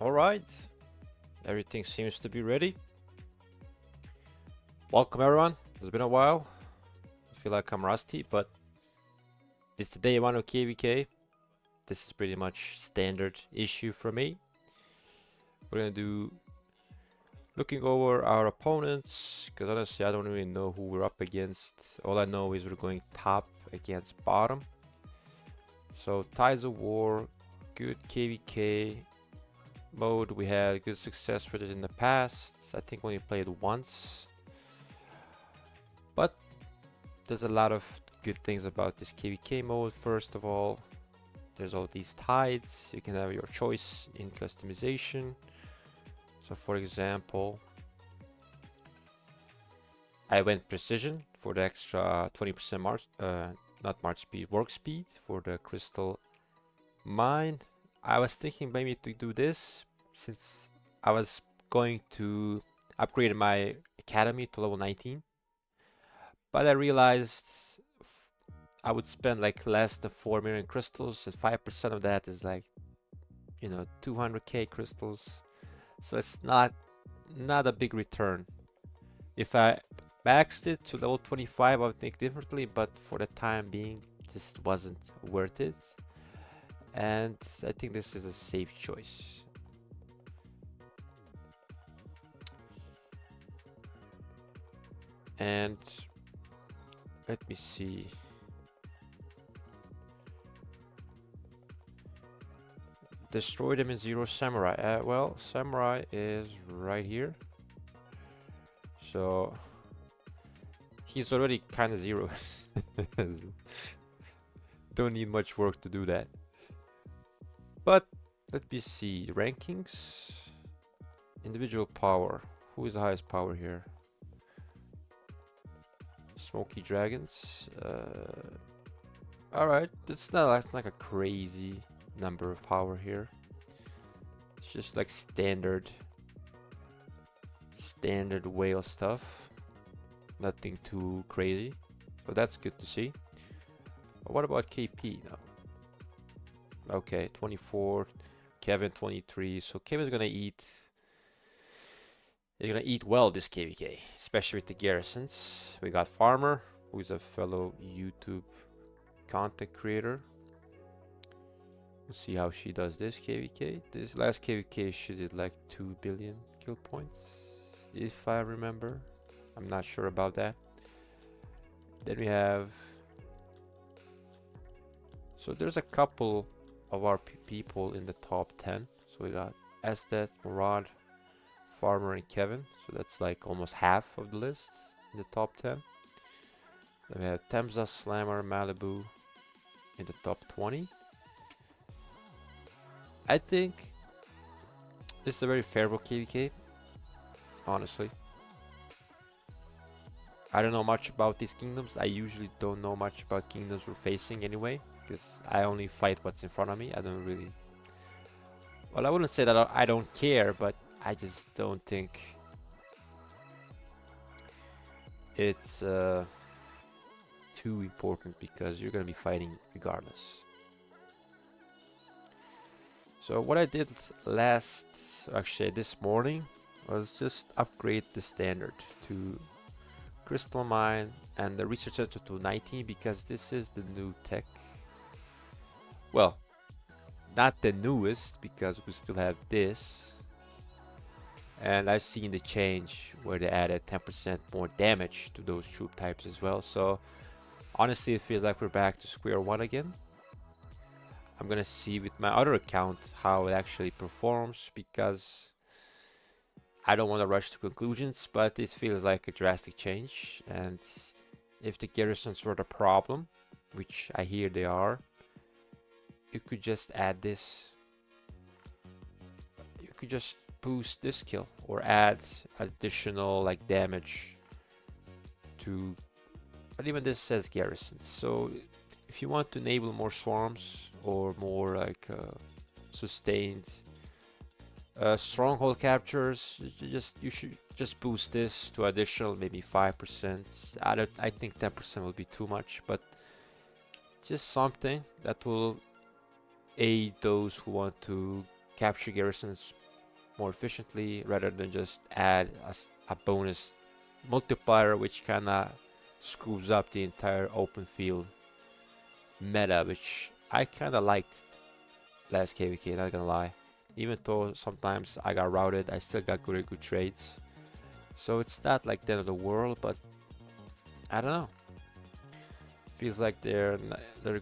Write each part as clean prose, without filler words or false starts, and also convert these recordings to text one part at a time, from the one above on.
All right, everything seems to be ready. Welcome everyone. It's been a while. I feel like I'm rusty, but it's the day one of KVK. This is pretty much standard issue for me. We're gonna do looking over our opponents, because honestly I don't really know who we're up against. All I know is we're going top against bottom. So Tides of War, good KVK mode. We had good success with it in the past. I think we only played once. But there's a lot of good things about this KVK mode. First of all, there's all these tides. You can have your choice in customization. So for example, I went precision for the extra 20% march, not march speed, work speed for the crystal mine. I was thinking maybe to do this since I was going to upgrade my academy to level 19. But I realized I would spend like less than 4 million crystals, and 5% of that is like, 200k crystals. So it's not a big return. If I maxed it to level 25, I would think differently, but for the time being, just wasn't worth it. And I think this is a safe choice. And let me see. Destroy them in Zero Samurai. Well, Samurai is right here. So he's already kind of zero. Don't need much work to do that. But let me see. Rankings. Individual power. Who is the highest power here? Smoky Dragons. Alright, that's not like a crazy number of power here. It's just like standard whale stuff. Nothing too crazy. So that's good to see. But what about KP now? Okay, 24, Kevin 23. So Kevin's gonna eat. He's gonna eat well this KVK, especially with the garrisons. We got Farmer, who's a fellow YouTube content creator. We'll see how she does this KVK. This last KVK she did like 2 billion kill points, if I remember. I'm not sure about that. Then we have, so there's a couple of our people in the top 10. So we got Estet, Murad, Farmer, and Kevin. So that's like almost half of the list in the top 10. Then we have Temza, Slammer, Malibu in the top 20. I think this is a very favorable KVK, honestly. I don't know much about these kingdoms. I usually don't know much about kingdoms we're facing anyway, because I only fight what's in front of me. I don't really... Well, I wouldn't say that I don't care, but I just don't think it's too important, because you're going to be fighting regardless. So what I did actually this morning, was just upgrade the standard to Crystal Mine and the Research Center to 19, because this is the new tech. Well, not the newest, because we still have this. And I've seen the change where they added 10% more damage to those troop types as well. So honestly, it feels like we're back to square one again. I'm gonna see with my other account how it actually performs, because I don't want to rush to conclusions, but it feels like a drastic change. And if the garrisons were the problem, which I hear they are, you could just add this. You could just boost this kill or add additional like damage to, but even this says garrisons. So if you want to enable more swarms or more like sustained stronghold captures, you should just boost this to additional maybe 5%. I think 10% will be too much, but just something that will aid those who want to capture garrisons more efficiently rather than just add a bonus multiplier, which kind of screws up the entire open field meta, which I kind of liked last KVK, not gonna lie. Even though sometimes I got routed, I still got good trades. So it's not like the end of the world, but I don't know. Feels like they're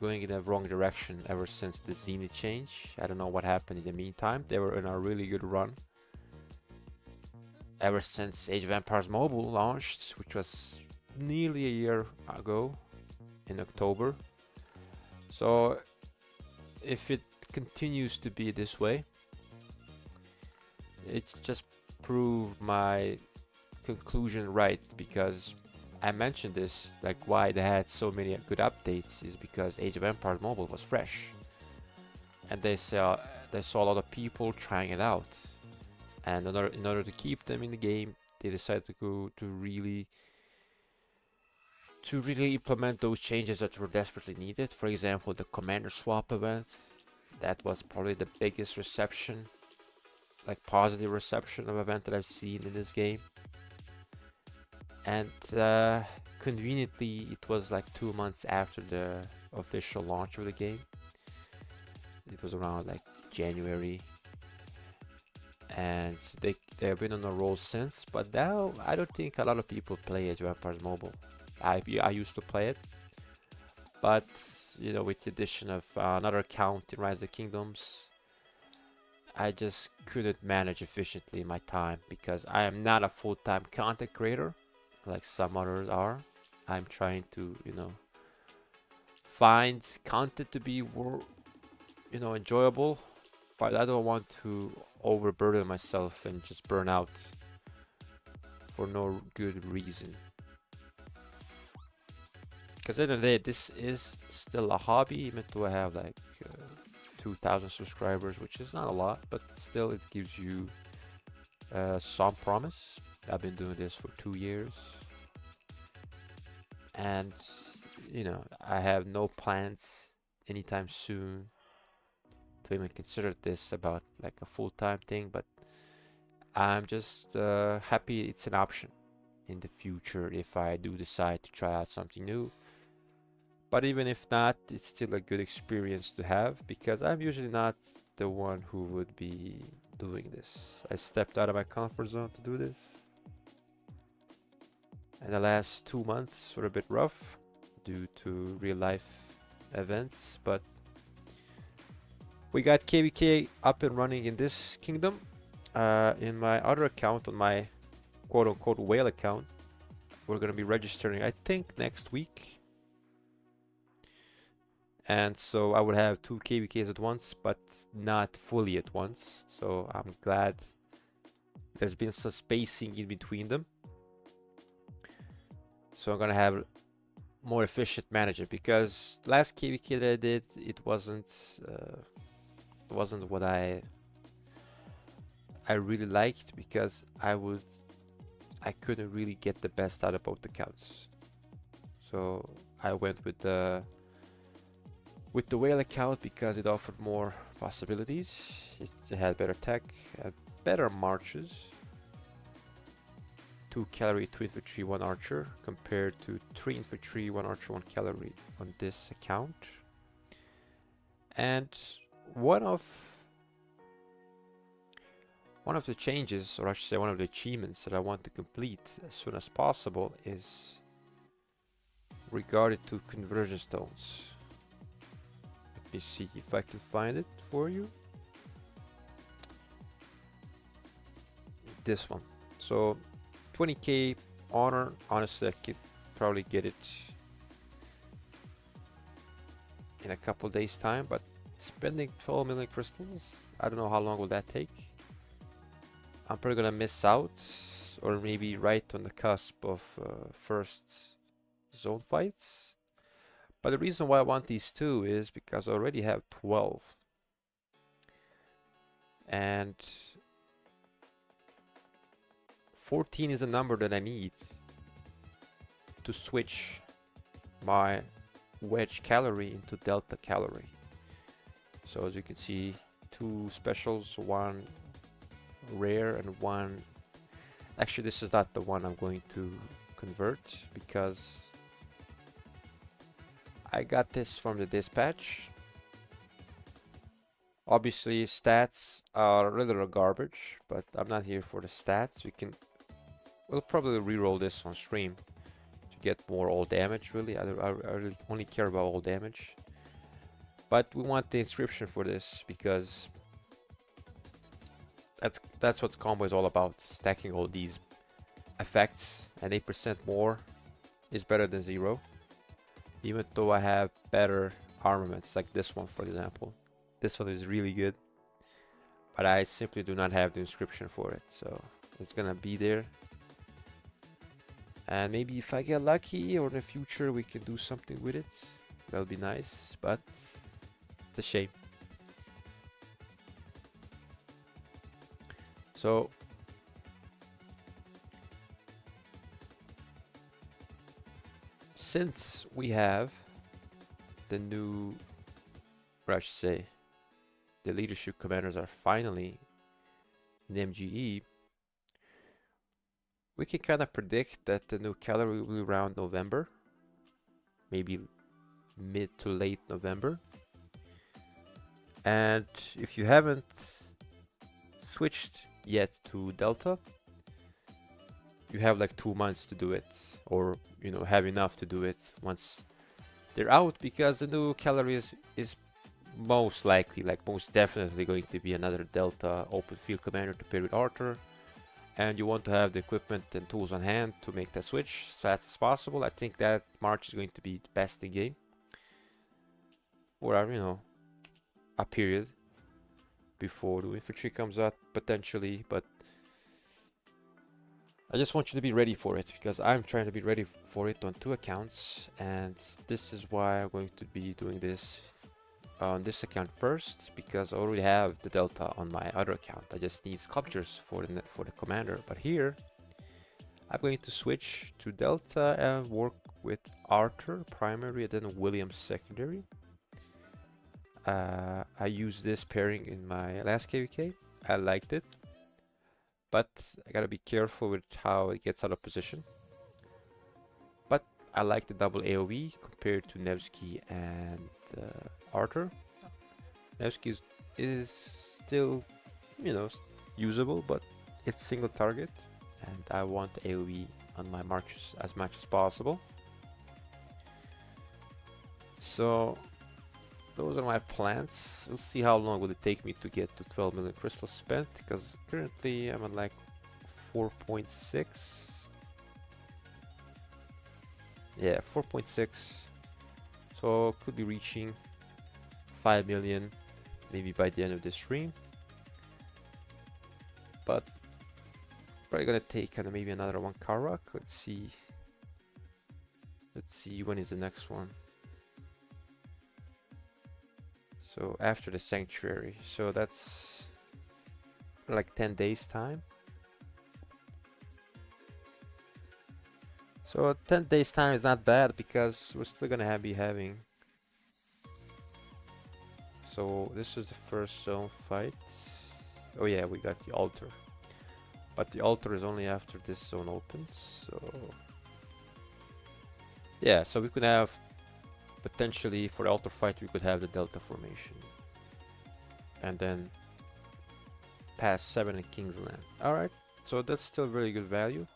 going in the wrong direction ever since the Zenith change. I don't know what happened in the meantime. They were in a really good run ever since Age of Empires Mobile launched, which was nearly a year ago in October. So if it continues to be this way, it's just proved my conclusion right, because I mentioned this, like why they had so many good updates is because Age of Empires Mobile was fresh, and they saw a lot of people trying it out, and in order to keep them in the game, they decided to go to really implement those changes that were desperately needed. For example, the commander swap event, that was probably the biggest reception, like positive reception of event that I've seen in this game. And conveniently, it was like 2 months after the official launch of the game. It was around like January, and they've been on a roll since. But now I don't think a lot of people play Age of Empires Mobile. I used to play it, but you know, with the addition of another account in Rise of the Kingdoms, I just couldn't manage efficiently my time, because I am not a full-time content creator like some others are. I'm trying to, you know, find content to be, you know, enjoyable, but I don't want to overburden myself and just burn out for no good reason. Because at the end of the day, this is still a hobby, even though I have like 2,000 subscribers, which is not a lot, but still it gives you some promise. I've been doing this for 2 years, and you know, I have no plans anytime soon to even consider this about like a full-time thing, but I'm just happy it's an option in the future if I do decide to try out something new. But even if not, it's still a good experience to have, because I'm usually not the one who would be doing this. I stepped out of my comfort zone to do this, and the last 2 months were a bit rough due to real life events, but we got KVK up and running in this kingdom. In my other account, on my quote-unquote whale account, we're going to be registering, I think, next week. And so I would have 2 KVKs at once, but not fully at once. So I'm glad there's been some spacing in between them. So I'm gonna have more efficient management, because the last KVK that I did, it wasn't what I really liked, because I couldn't really get the best out of both accounts. So I went with the whale account because it offered more possibilities. It had better tech, had better marches. 2 cavalry, 2 infantry, 1 archer, compared to 3 infantry, 1 archer, 1 cavalry on this account. And one of the changes, or I should say one of the achievements that I want to complete as soon as possible, is regarded to conversion stones. Let me see if I can find it for you. This one. So 20k honor. Honestly, I could probably get it in a couple days time, but spending 12 million crystals, I don't know how long will that take. I'm probably gonna miss out, or maybe right on the cusp of first zone fights. But the reason why I want these 2 is because I already have 12. And 14 is a number that I need to switch my wedge cavalry into delta cavalry. So as you can see, 2 specials, 1 rare and one. Actually, this is not the one I'm going to convert because I got this from the dispatch. Obviously, stats are a little garbage, but I'm not here for the stats. We'll probably re-roll this on stream to get more all damage. Really, I really only care about all damage. But we want the inscription for this because that's what combo is all about. Stacking all these effects, and 8% more is better than 0. Even though I have better armaments, like this one, for example. This one is really good, but I simply do not have the inscription for it, so it's gonna be there. And maybe if I get lucky or in the future we can do something with it, that'll be nice, but it's a shame. So since we have the new, or I should say, the leadership commanders are finally in MGE, we can kind of predict that the new cavalry will be around November, maybe mid to late November. And if you haven't switched yet to Delta, you have like 2 months to do it, or you know, have enough to do it once they're out, because the new cavalry is most likely, like most definitely, going to be another Delta open field commander to pair with Arthur, and you want to have the equipment and tools on hand to make that switch as fast as possible. I think that March is going to be the best in game, or you know, a period before the infantry comes out potentially. But I just want you to be ready for it, because I'm trying to be ready for it on 2 accounts, and this is why I'm going to be doing this on this account first, because I already have the Delta on my other account. I just need sculptures for the commander. But here I'm going to switch to Delta and work with Arthur primary and then William secondary. I used this pairing in my last KVK. I liked it, but I gotta be careful with how it gets out of position. But I like the double AoE compared to Nevsky and Arthur. Nevsky is still, you know, usable, but it's single target, and I want AoE on my marches as much as possible. So those are my plans. We'll see how long will it take me to get to 12 million crystals spent, because currently I'm at like 4.6. Yeah, 4.6. So could be reaching 5 million maybe by the end of this stream. But probably gonna take kind of maybe another one Karak. Let's see. Let's see, when is the next one? So after the sanctuary. So that's like 10 days time. So 10 days time is not bad, because we're still gonna be having. So this is the first zone fight. Oh yeah, we got the altar, but the altar is only after this zone opens. So yeah, so we could have potentially, for the altar fight, we could have the Delta formation, and then pass 7 in Kingsland. Alright, so that's still really good value.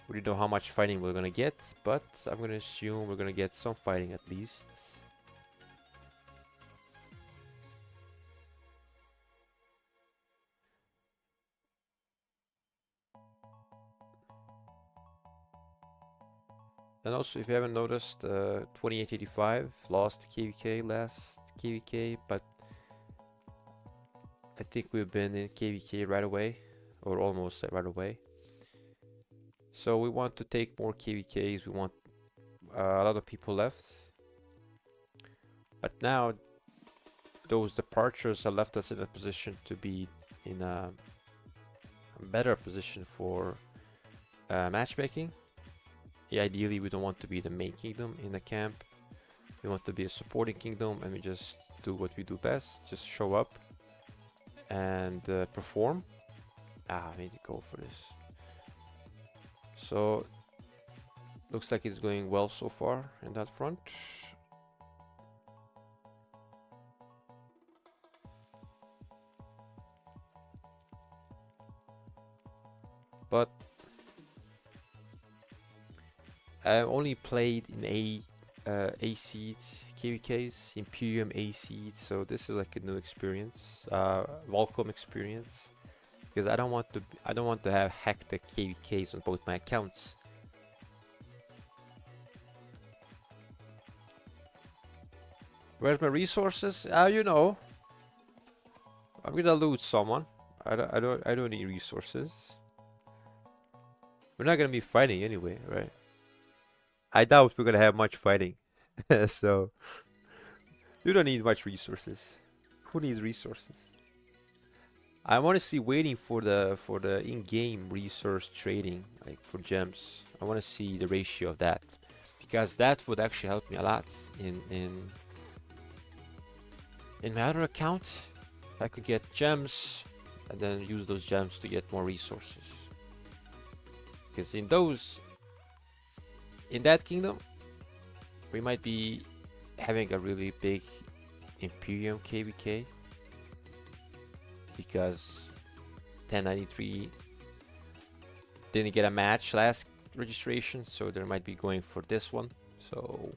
We don't know how much fighting we're gonna get, but I'm gonna assume we're gonna get some fighting at least. And also, if you haven't noticed, 2885 lost KVK last KVK, but I think we've been in KVK right away, or almost right away. So we want to take more KVKs. We want a lot of people left, but now those departures have left us in a position to be in a better position for matchmaking. Yeah, ideally, we don't want to be the main kingdom in the camp. We want to be a supporting kingdom, and we just do what we do best, just show up and perform. I need to go for this. So looks like it's going well so far in that front. But I only played in A seed KVKs, Imperium A seed, so this is like a new experience, welcome experience, because I don't want to have hacked the KVKs on both my accounts. Where's my resources? You know, I'm gonna loot someone. I don't need resources. We're not gonna be fighting anyway, right? I doubt we're gonna have much fighting. So you don't need much resources. Who needs resources? I want to see waiting for the in-game resource trading, like for gems. I want to see the ratio of that, because that would actually help me a lot in my other account. I could get gems and then use those gems to get more resources. Because in that kingdom, we might be having a really big Imperium KVK, because 1093 didn't get a match last registration, so they might be going for this one. So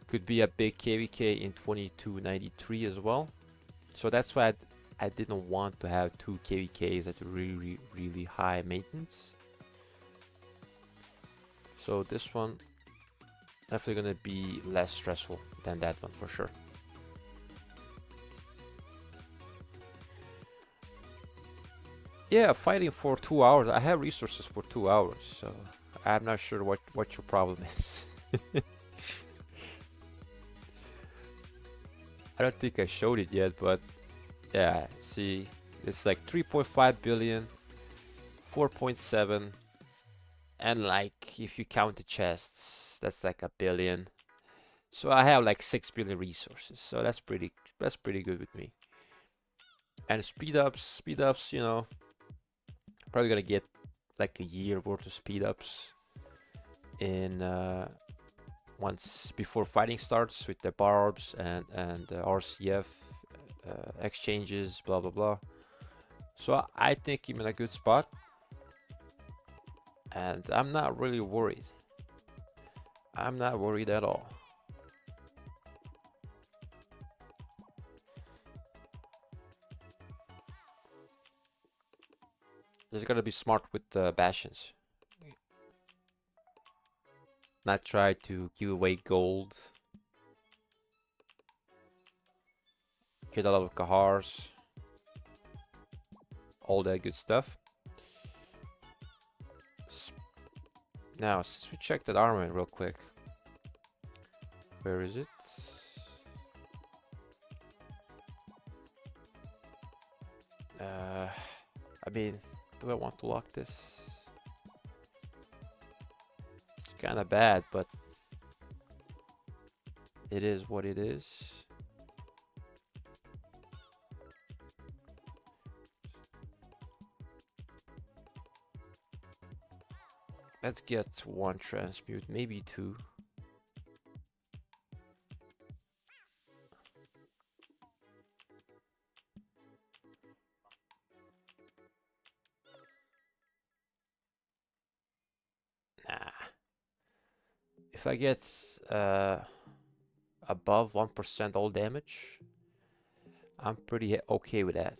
could be a big KVK in 2293 as well. So that's why I didn't want to have two KVKs at really high maintenance. So this one definitely gonna be less stressful than that one for sure. Yeah, fighting for 2 hours. I have resources for 2 hours, so I'm not sure what your problem is. I don't think I showed it yet, but yeah, see, it's like 3.5 billion, 4.7, and like if you count the chests, that's like a billion. So I have like 6 billion resources, so that's pretty good with me. And speed ups, you know, probably gonna get like a year worth of speed ups in once before fighting starts with the barbs and RCF exchanges, blah blah blah. So I think I'm in a good spot, and I'm not really worried. I'm not worried at all. Just gotta be smart with the bastions. Not try to give away gold. Get a lot of Kahars. All that good stuff. Now, since we check that armament real quick. Where is it? I mean, do I want to lock this? It's kind of bad, but it is what it is. Let's get one transmute, maybe two. Nah. If I get above 1% all damage, I'm pretty okay with that.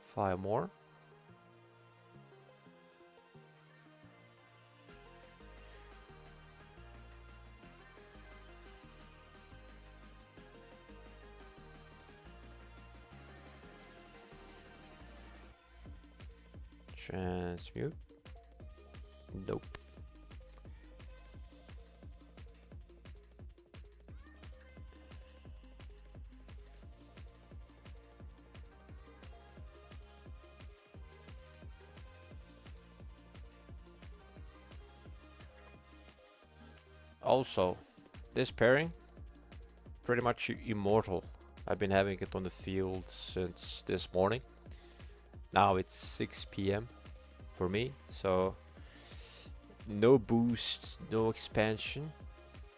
Five more. Transmute. Nope. Also, this pairing, pretty much immortal. I've been having it on the field since this morning. Now it's 6 p.m. for me, so no boosts, no expansion.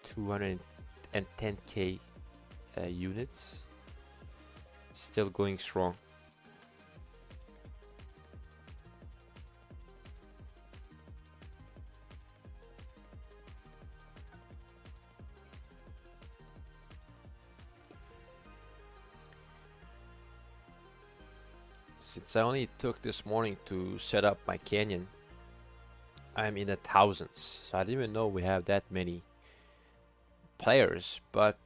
210k units. Still going strong. Since I only took this morning to set up my canyon, I'm in the thousands. So I didn't even know we have that many players, but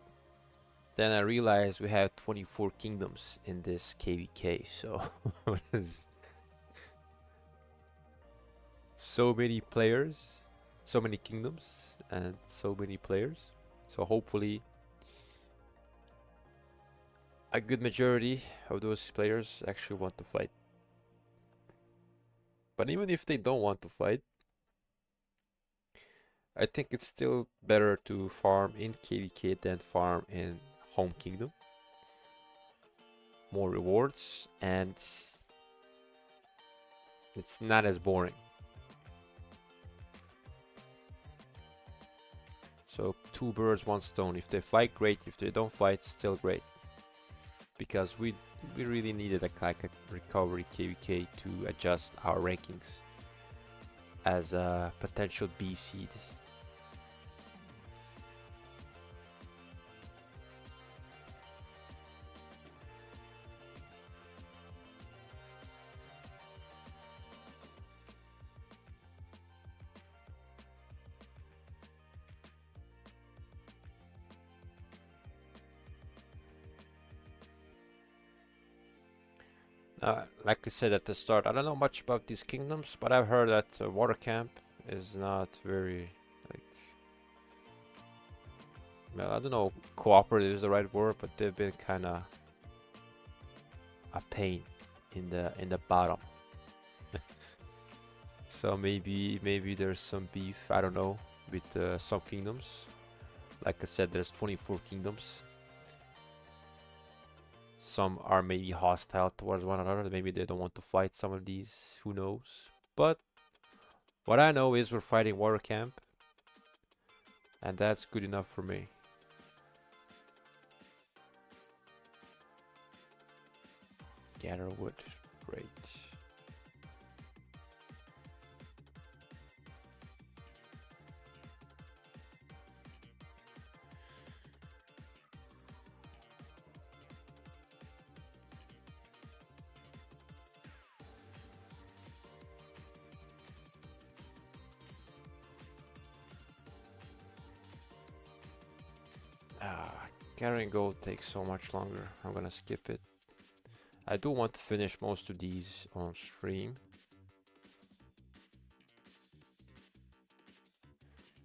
then I realized we have 24 kingdoms in this KVK, so there's so many players, so many kingdoms, and so many players. So hopefully a good majority of those players actually want to fight. But even if they don't want to fight, I think it's still better to farm in KVK than farm in Home Kingdom. More rewards, and it's not as boring. So 2 birds, 1 stone. If they fight, great. If they don't fight, still great. Because we really needed like a recovery KVK to adjust our rankings as a potential B seed. Like I said at the start, I don't know much about these kingdoms, but I've heard that Water Camp is not very, like, well, I don't know, cooperative is the right word, but they've been kind of a pain in the bottom. So maybe there's some beef, I don't know, with some kingdoms. Like I said, there's 24 kingdoms. Some are maybe hostile towards one another. Maybe they don't want to fight some of these. Who knows? But what I know is we're fighting Water Camp, and that's good enough for me. Gather wood. Great. Gathering gold takes so much longer. I'm gonna skip it. I do want to finish most of these on stream.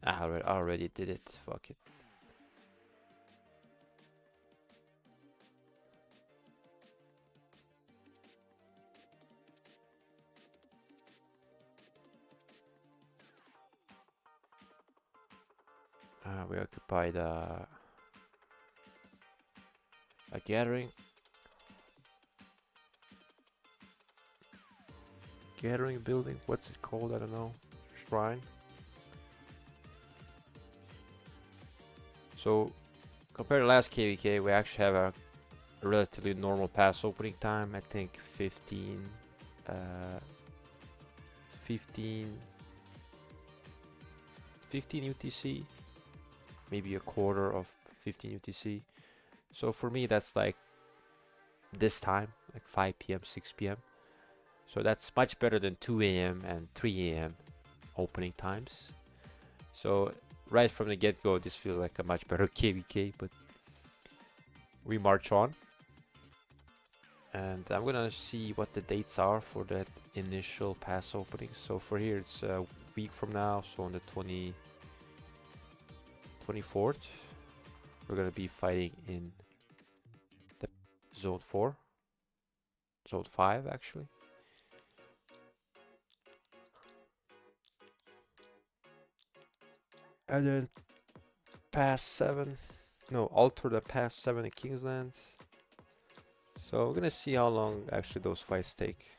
I already did it. Fuck it. We occupied a gathering building. What's it called? I don't know. Shrine. So compared to last KVK, we actually have a relatively normal pass opening time. I think 15 UTC, maybe a quarter of 15 UTC. So for me, that's like this time, like 5 p.m., 6 p.m. So that's much better than 2 a.m. and 3 a.m. opening times. So right from the get-go, this feels like a much better KVK, but we march on. And I'm gonna see what the dates are for that initial pass opening. So for here, it's a week from now, so on the 24th, we're gonna be fighting in the Zone 4. Zone 5, actually. And then past 7. No, alter the past 7 in Kingsland. So we're gonna see how long actually those fights take.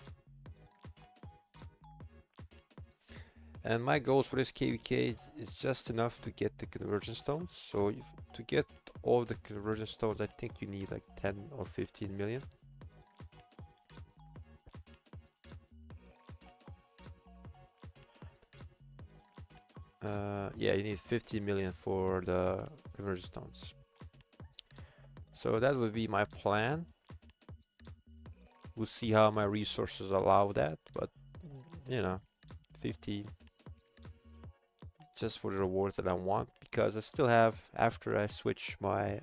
And my goals for this KVK is just enough to get the conversion stones. So to get all the conversion stones, I think you need like 10 or 15 million. Yeah, you need 50 million for the conversion stones. So that would be my plan. We'll see how my resources allow that, but you know, 50 just for the rewards that I want, because I still have, after I switch my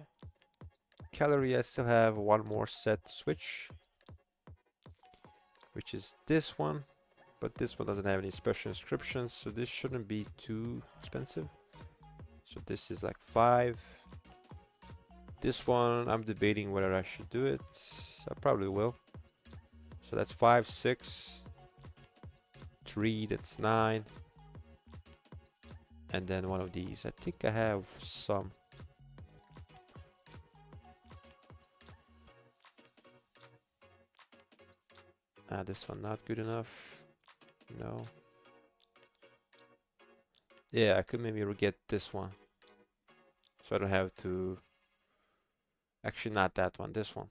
calorie, I still have one more set to switch, which is this one, but this one doesn't have any special inscriptions, so this shouldn't be too expensive. So this is like 5. This one, I'm debating whether I should do it. I probably will. So that's 5, 6, 3, that's 9. And then one of these. I think I have some. This one not good enough. No. Yeah, I could maybe get this one. So I don't have to... Actually, not that one, this one.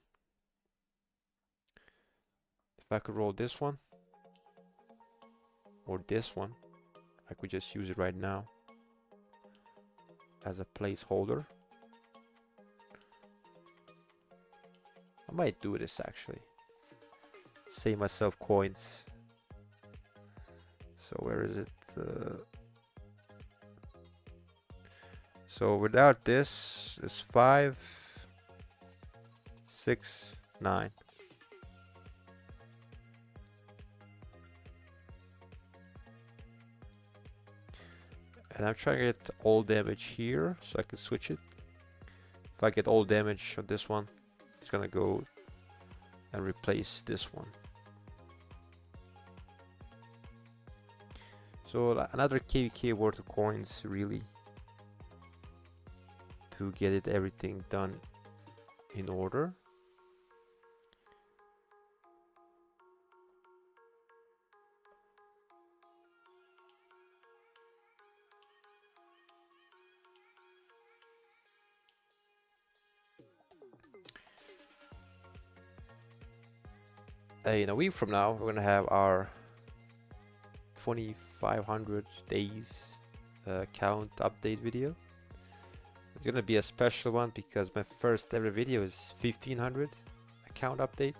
If I could roll this one, or this one, I could just use it right now as a placeholder. I might do this actually. Save myself coins. So where is it? So without this, it's 5, 6, 9. And I'm trying to get all damage here so I can switch it. If I get all damage on this one, it's gonna go and replace this one. So another KVK worth of coins really to get it everything done in order. In a week from now, we're gonna have our 2500 days count update video. It's gonna be a special one because my first ever video is 1500 account update.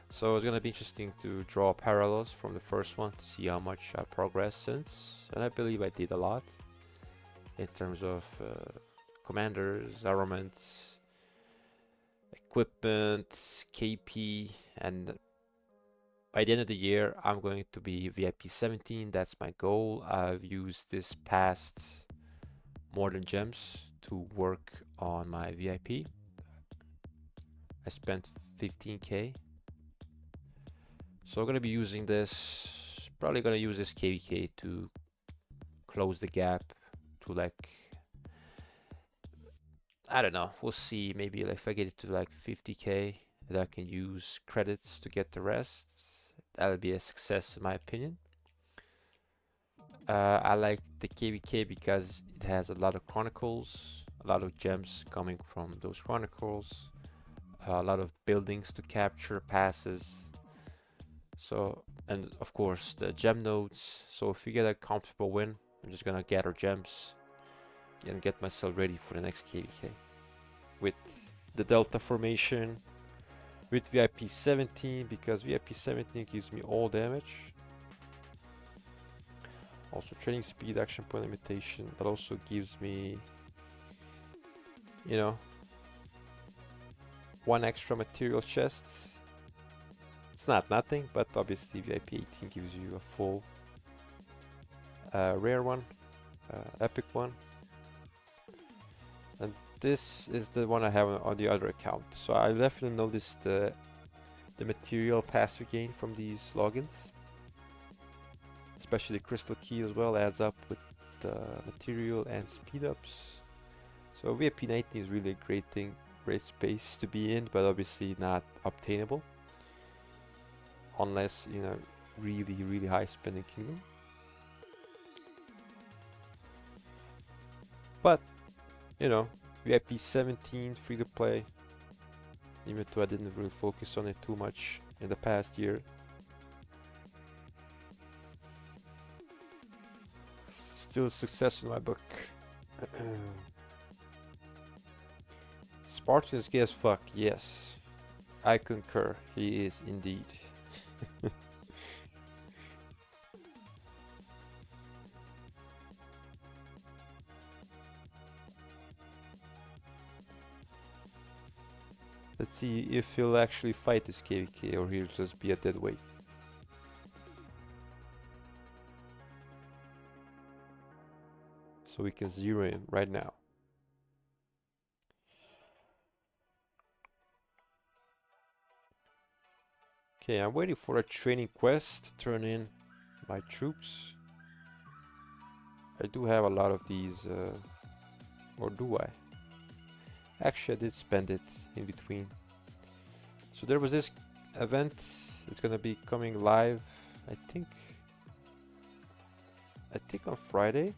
So it's gonna be interesting to draw parallels from the first one to see how much I progressed since. And I believe I did a lot in terms of commanders, armaments, equipment, KP, and by the end of the year I'm going to be VIP 17. That's my goal. I've used this past Modern Gems to work on my VIP. I spent 15k. So I'm gonna be using this, probably gonna use this KVK to close the gap to like, I don't know, we'll see, maybe like if I get it to like 50k, that I can use credits to get the rest. That'll be a success in my opinion. I like the KVK because it has a lot of chronicles, a lot of gems coming from those chronicles, a lot of buildings to capture, passes. So, and of course the gem nodes. So if we get a comfortable win, I'm just gonna gather gems and get myself ready for the next KVK with the Delta formation, with VIP 17, because VIP 17 gives me all damage. Also training speed, action point limitation, but also gives me, you know, 1 extra material chest. It's not nothing, but obviously VIP 18 gives you a full rare one, epic one. And this is the one I have on the other account. So I definitely noticed the material pass we gain from these logins. Especially the crystal key as well adds up with material and speed ups. So VIP 19 is really a great thing, great space to be in, but obviously not obtainable unless in a really high spending kingdom. But you know, VIP 17 free to play, even though I didn't really focus on it too much in the past year. Still a success in my book. Spartan is gay as fuck, yes. I concur, he is indeed. Let's see if he'll actually fight this KVK or he'll just be a dead weight. So we can zero him right now. Okay, I'm waiting for a training quest to turn in my troops. I do have a lot of these, or do I? Actually, I did spend it in between. So there was this event. It's gonna be coming live, I think on Friday.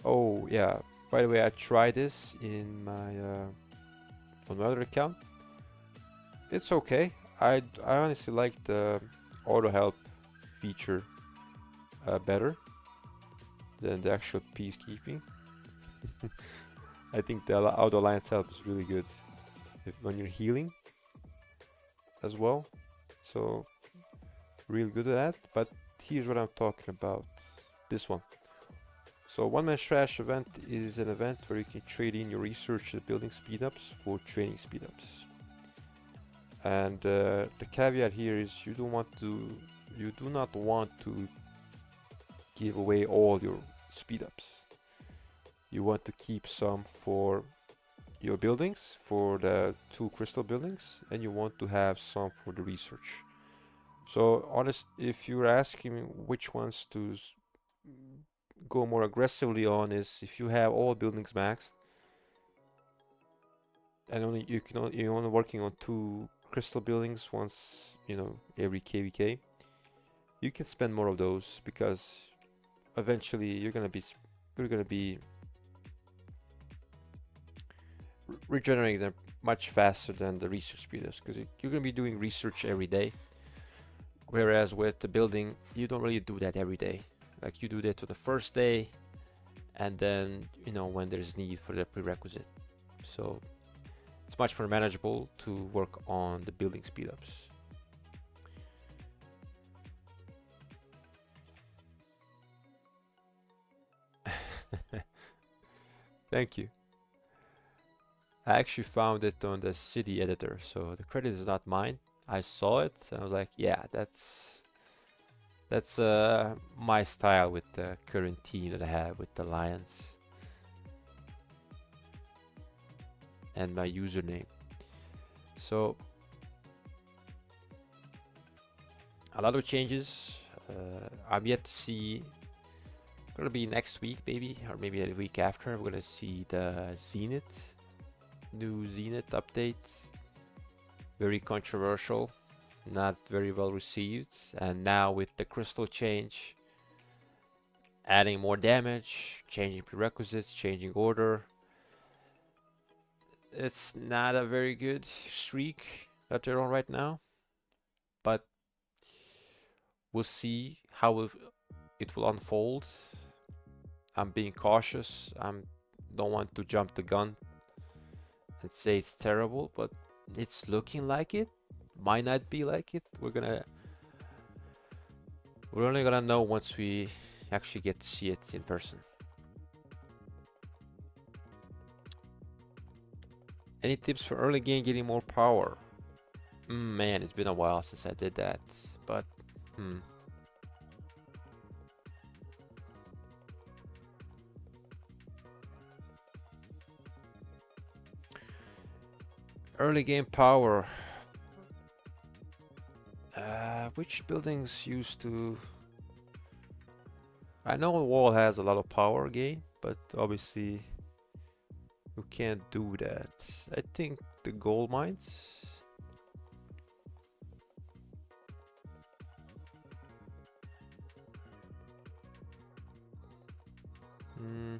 Oh yeah, by the way, I tried this in my on my other account. It's okay. I honestly like the auto help feature better than the actual peacekeeping. I think the auto alliance help is really good when you're healing as well. So real good at that. But here's what I'm talking about. This one. So One Man Trash event is an event where you can trade in your research and building speedups for training speedups. And the caveat here is you do not want to give away all your speedups. You want to keep some for your buildings, for the 2 crystal buildings, and you want to have some for the research. So if you're asking me which ones to go more aggressively on, is if you have all buildings maxed and you're only working on 2 crystal buildings once, every KVK, you can spend more of those because eventually you're gonna be regenerating them much faster than the research speedups because you're gonna be doing research every day. Whereas with the building, you don't really do that every day. Like you do that to the first day, and then when there's need for the prerequisite. So it's much more manageable to work on the building speedups. Thank you. I actually found it on the city editor, so the credit is not mine. I saw it and I was like, yeah, that's my style with the current team that I have with the Lions. And my username. So a lot of changes. I'm yet to see. Gonna be next week maybe, or maybe a week after. We're gonna see the Zenith, new Zenith update. Very controversial, not very well received. And now with the crystal change, adding more damage, changing prerequisites, changing order. It's not a very good streak that they're on right now, but we'll see how it will unfold. I'm being cautious. I don't want to jump the gun and say it's terrible, but it's looking like it. Might not be like it. We're only gonna know once we actually get to see it in person. Any tips for early game getting more power? Man, it's been a while since I did that, but early game power. Which buildings used to? I know Wall has a lot of power gain, but obviously you can't do that. I think the gold mines. Hmm.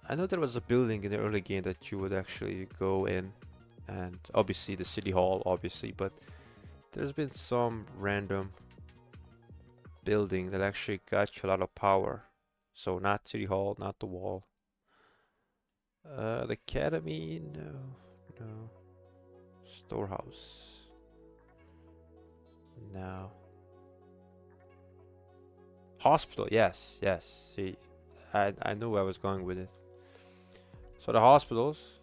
I know there was a building in the early game that you would actually go in, and obviously the city hall, obviously, but there's been some random building that actually got you a lot of power. So not city hall, not the wall. The academy, no, no. Storehouse, no. Hospital, yes, yes. See, I knew where I was going with it. So the hospitals,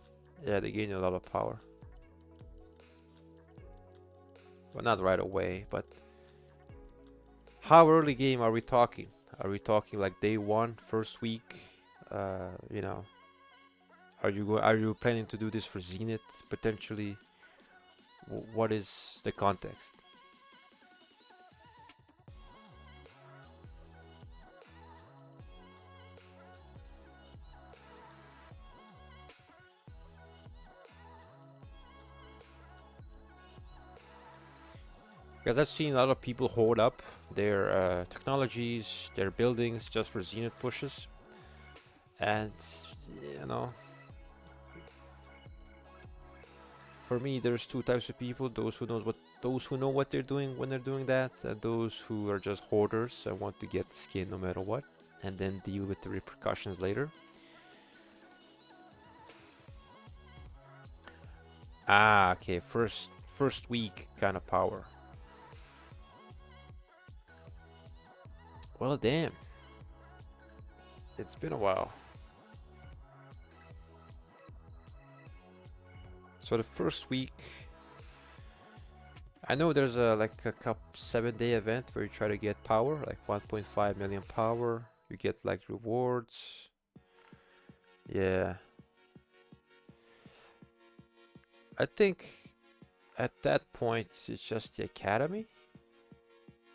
yeah, they gain you a lot of power. Well, not right away, but how early game are we talking? Are we talking like day one, first week? You know, are you planning to do this for Zenith potentially? What is the context? Because I've seen a lot of people hold up their technologies, their buildings just for Zenith pushes. And, you know, for me, there's two types of people: those who know what they're doing when they're doing that, and those who are just hoarders and want to get the skin no matter what, and then deal with the repercussions later. Ah, okay, first week kind of power. Well, damn, it's been a while. So the first week, I know there's a like a 7-day event where you try to get power, like 1.5 million power. You get like rewards. Yeah, I think at that point it's just the academy,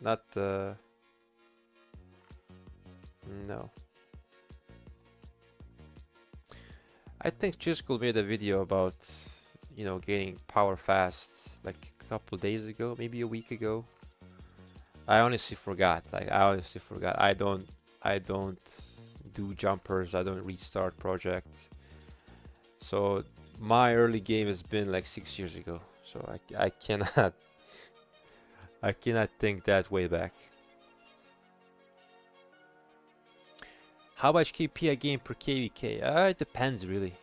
not the no. I think Chisco made a video about, you know, gaining power fast like a couple days ago, maybe a week ago. I honestly forgot. Like I honestly forgot. I don't do jumpers. I don't restart project. So my early game has been like 6 years ago. So I cannot I cannot think that way back. How much KP I gain per KVK? It depends really.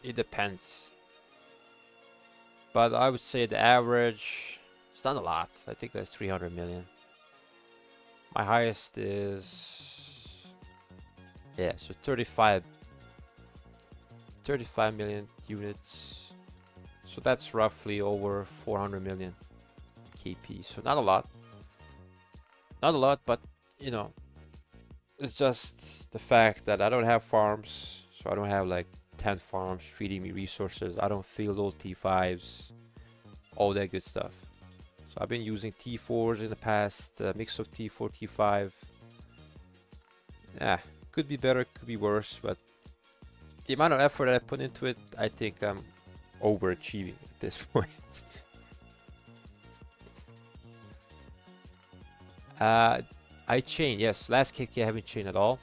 It depends. But I would say the average, it's not a lot. I think that's 300 million. My highest is, yeah, so 35 million units. So that's roughly over 400 million KP. So not a lot. Not a lot, but you know, it's just the fact that I don't have farms. So I don't have like 10 farms feeding me resources. I don't field all T5s, all that good stuff. So I've been using T4s in the past, mix of T4, T5. Yeah, could be better, could be worse, but the amount of effort I put into it, I think I'm overachieving at this point. I chain, yes. Last KK I haven't chained at all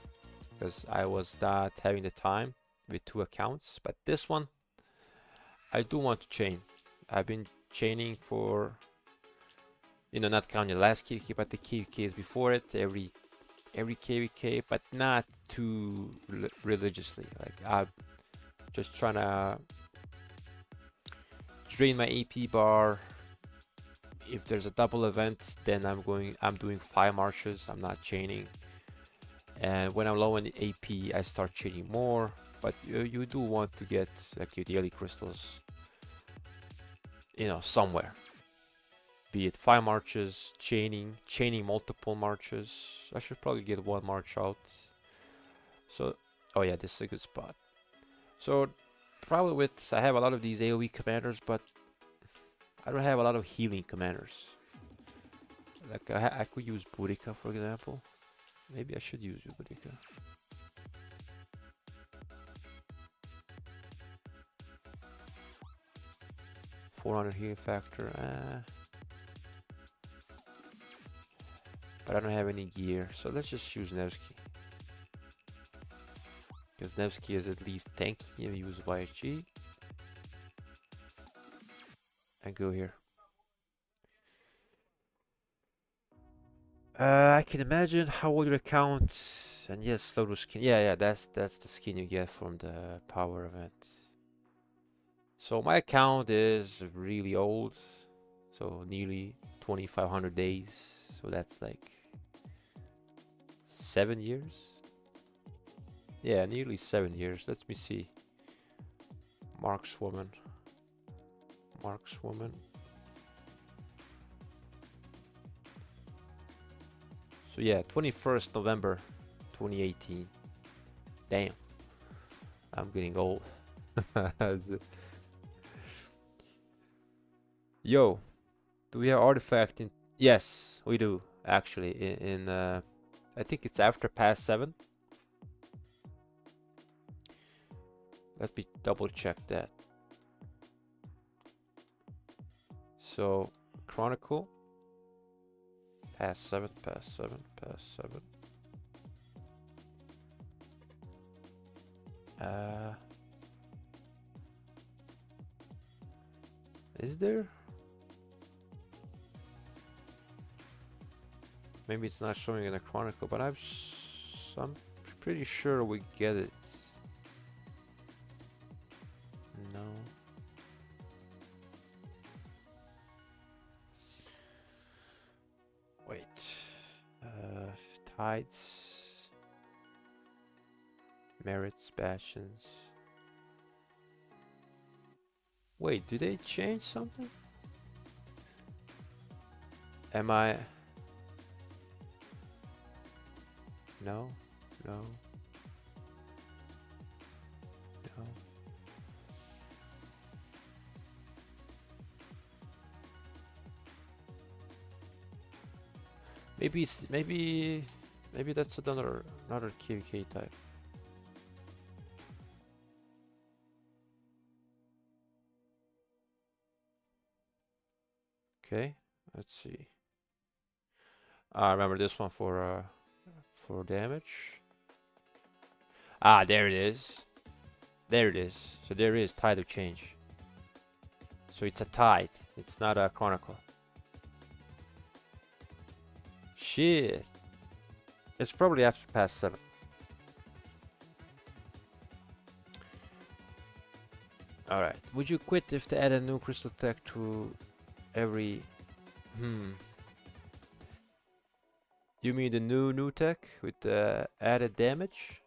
because I was not having the time with 2 accounts. But this one, I do want to chain. I've been chaining for, you know, not counting the last KK, but the KVKs before it, every KVK, but not too religiously. Like I'm just trying to drain my AP bar. If there's a double event, then I'm doing 5 marches. I'm not chaining. And when I'm low on the AP, I start chaining more. But you do want to get like your daily crystals, you know, somewhere. Be it 5 marches, chaining multiple marches. I should probably get 1 march out. So, oh yeah, this is a good spot. So, probably with, I have a lot of these AoE commanders, but I don't have a lot of healing commanders. Like I could use Boudica, for example. Maybe I should use Boudica. 400 healing factor. But I don't have any gear, so let's just use Nevsky. Because Nevsky is at least tanky and use YSG. And go here. I can imagine how old your account. And yes, Lotus skin. Yeah, that's the skin you get from the power event. So my account is really old. So nearly 2,500 days. So that's like 7 years. Yeah, nearly 7 years. Let me see. Markswoman. Markswoman. So yeah, 21st November 2018. Damn. I'm getting old. Yo, do we have artifact in? Yes, we do actually. I think it's after pass 7. Let me double check that. So Chronicle, pass 7, pass 7, pass 7. Is there? Maybe it's not showing in the Chronicle, but I'm pretty sure we get it. No. Wait. Tides. Merits, Bastions. Wait, do they change something? Am I... No, no, no. Maybe it's maybe that's another KVK type. Okay, let's see. I remember this one for damage. Ah, there it is. There it is. So there is Tide of Change. So it's a Tide. It's not a Chronicle. Shit. It's probably after pass 7. Alright. Would you quit if they add a new crystal tech to every... You mean the new tech with the added damage?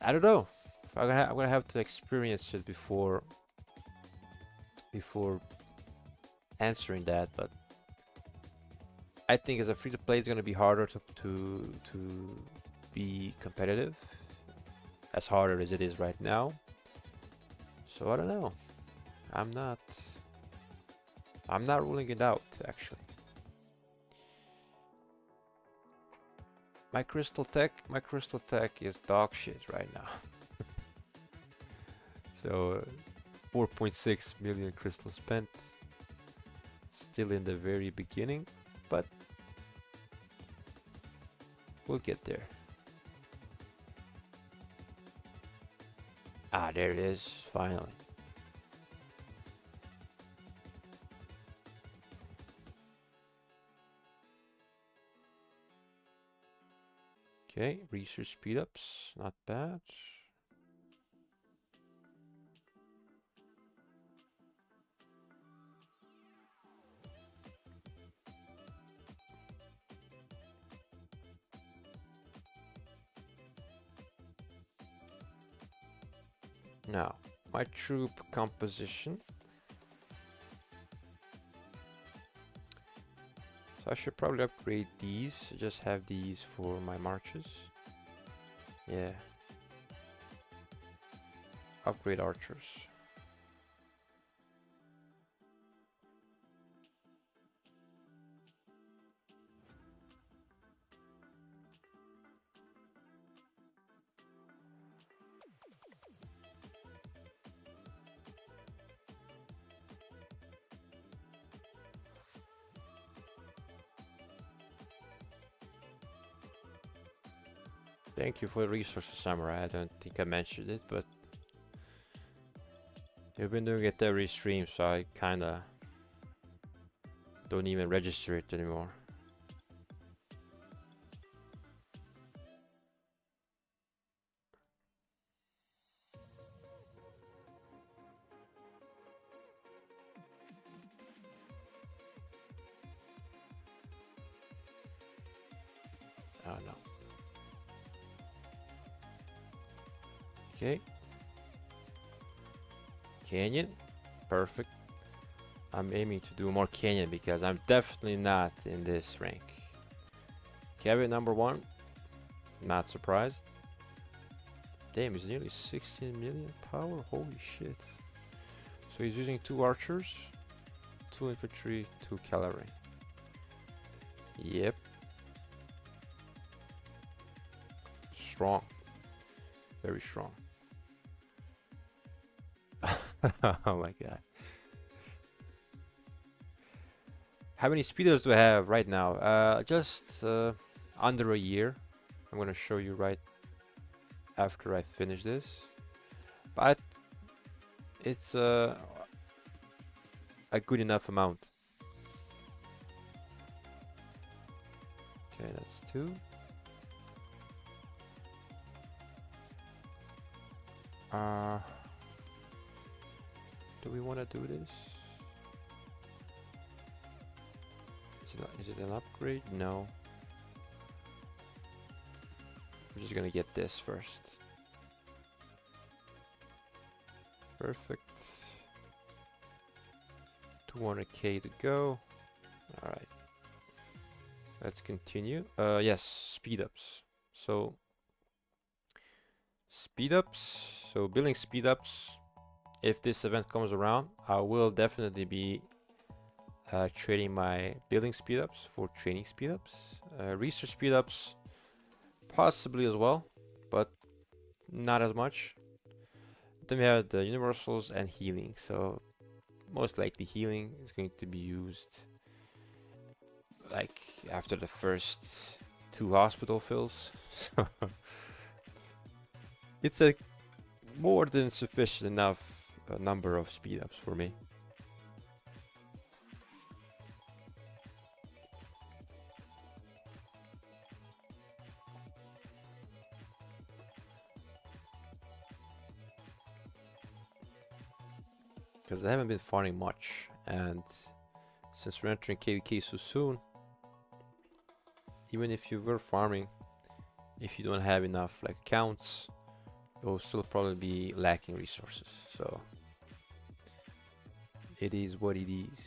I don't know. I'm gonna have to experience it before answering that, but I think as a free to play it's gonna be harder to be competitive, as harder as it is right now. So I don't know. I'm not ruling it out actually. My crystal tech is dog shit right now. So 4.6 million crystals spent. Still in the very beginning, but we'll get there. Ah, there it is, finally. Okay, research speed ups, not bad. Now, my troop composition. So I should probably upgrade these. Just have these for my marches. Yeah. Upgrade archers. Thank you for the resources, Samurai. I don't think I mentioned it, but you've been doing it every stream, so I kinda don't even register it anymore. Oh no. Okay. Canyon. Perfect. I'm aiming to do more Canyon because I'm definitely not in this rank. Kevin number 1. Not surprised. Damn, he's nearly 16 million power. Holy shit. So he's using 2 archers, 2 infantry, 2 cavalry. Yep. Strong. Very strong. Oh my god. How many speeders do I have right now? Just under a year. I'm gonna show you right after I finish this. But it's a good enough amount. Okay, that's 2. Do we want to do this? Is it an upgrade? No. We're just gonna get this first. Perfect. 200k to go. Alright. Let's continue. Yes, speed ups. So speed ups. So building speed ups. If this event comes around, I will definitely be trading my building speed ups for training speed ups. Research speed ups possibly as well, but not as much. Then we have the universals and healing. So most likely healing is going to be used like after the first 2 hospital fills. It's a more than sufficient enough number of speed ups for me. Because I haven't been farming much, and since we're entering KvK so soon, even if you were farming, if you don't have enough like accounts, you'll still probably be lacking resources. So it is what it is.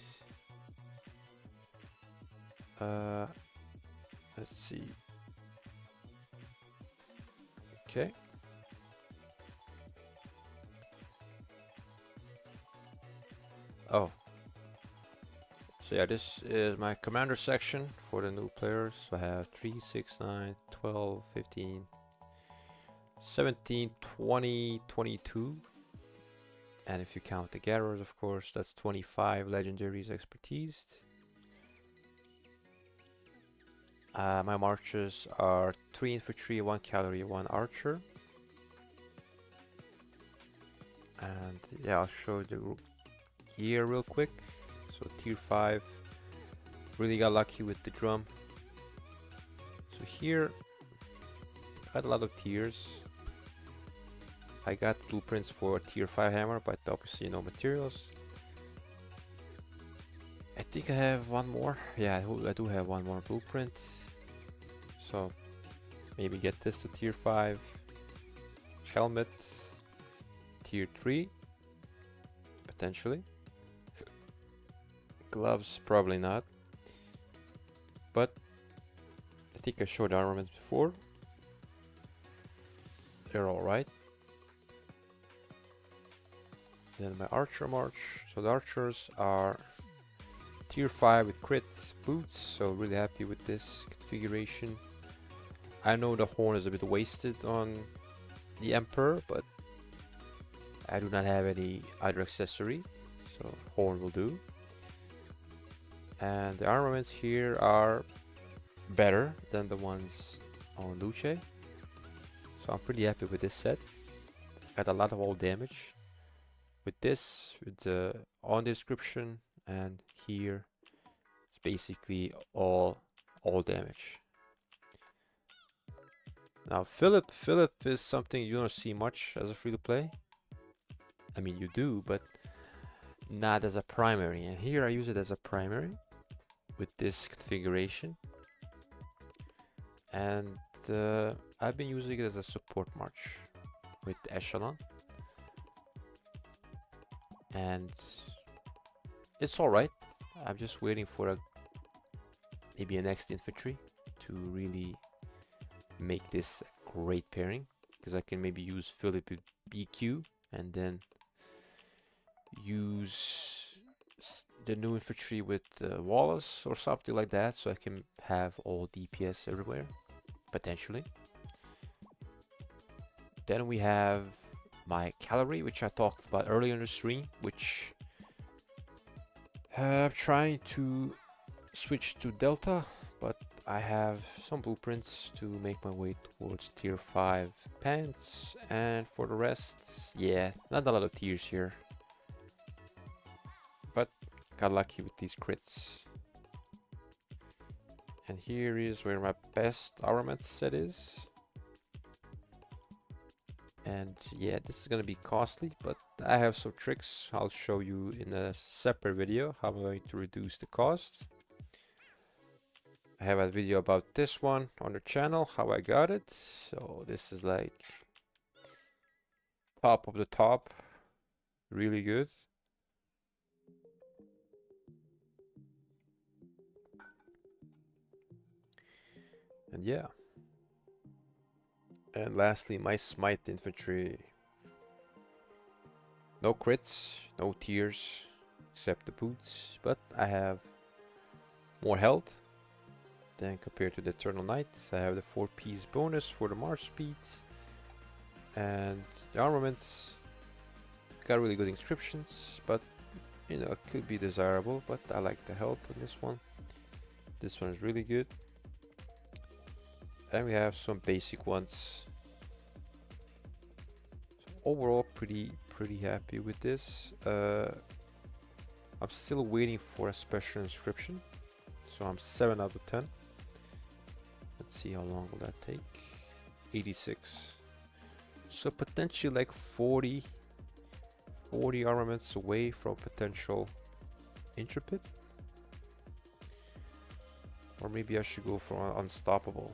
Let's see. Okay. Oh. So yeah, this is my commander section for the new players. So I have 3, 6, 9, 12, 15, 17, 20, 22. And if you count the gatherers, of course, that's 25 legendaries expertise. My marchers are 3 infantry, 1 cavalry, 1 archer. And yeah, I'll show the gear real quick. So tier 5, really got lucky with the drum. So here, I got a lot of tiers. I got blueprints for tier 5 hammer, but obviously no materials. I think I have one more. Yeah, I do have one more blueprint. So maybe get this to tier 5. Helmet, tier 3, potentially. Gloves, probably not. But I think I showed armaments before. They're alright. Then my archer march. So the archers are tier 5 with crit boots. So really happy with this configuration. I know the horn is a bit wasted on the Emperor, but I do not have any other accessory. So horn will do. And the armaments here are better than the ones on Luce. So I'm pretty happy with this set. Got a lot of all damage. With this, with the on description, and here it's basically all damage. Now Philip is something you don't see much as a free-to-play. I mean you do, but not as a primary. And here I use it as a primary with this configuration. And I've been using it as a support march with Echelon. And it's alright. I'm just waiting for maybe a next infantry to really make this a great pairing, because I can maybe use Philip with BQ and then use the new infantry with Wallace or something like that, so I can have all DPS everywhere, potentially. Then we have my cavalry, which I talked about earlier in the stream, which I'm trying to switch to Delta, but I have some blueprints to make my way towards tier 5 pants, and for the rest, yeah, not a lot of tiers here. But got lucky with these crits. And here is where my best armament set is. And yeah, this is gonna be costly, but I have some tricks I'll show you in a separate video how I'm going to reduce the cost. I have a video about this one on the channel, how I got it. So this is like top of the top, really good. And yeah. And lastly, my smite infantry. No crits, no tiers, except the boots, but I have more health than compared to the Eternal Knight. I have the 4-piece bonus for the march speed, and the armaments got really good inscriptions, but you know, it could be desirable, but I like the health on this one. This one is really good. And we have some basic ones. So overall, pretty happy with this. I'm still waiting for a special inscription, so I'm 7 out of 10. Let's see how long will that take. 86. So potentially like 40 armaments away from potential Intrepid. Or maybe I should go for Unstoppable.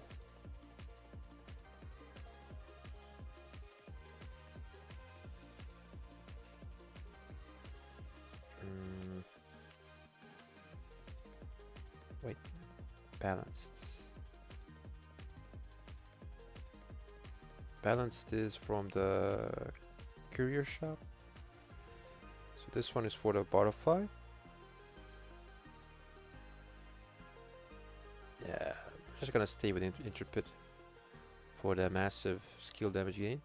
Wait, balanced. Balanced is from the courier shop. So this one is for the butterfly. Yeah, I'm just gonna stay with Intrepid for the massive skill damage gain.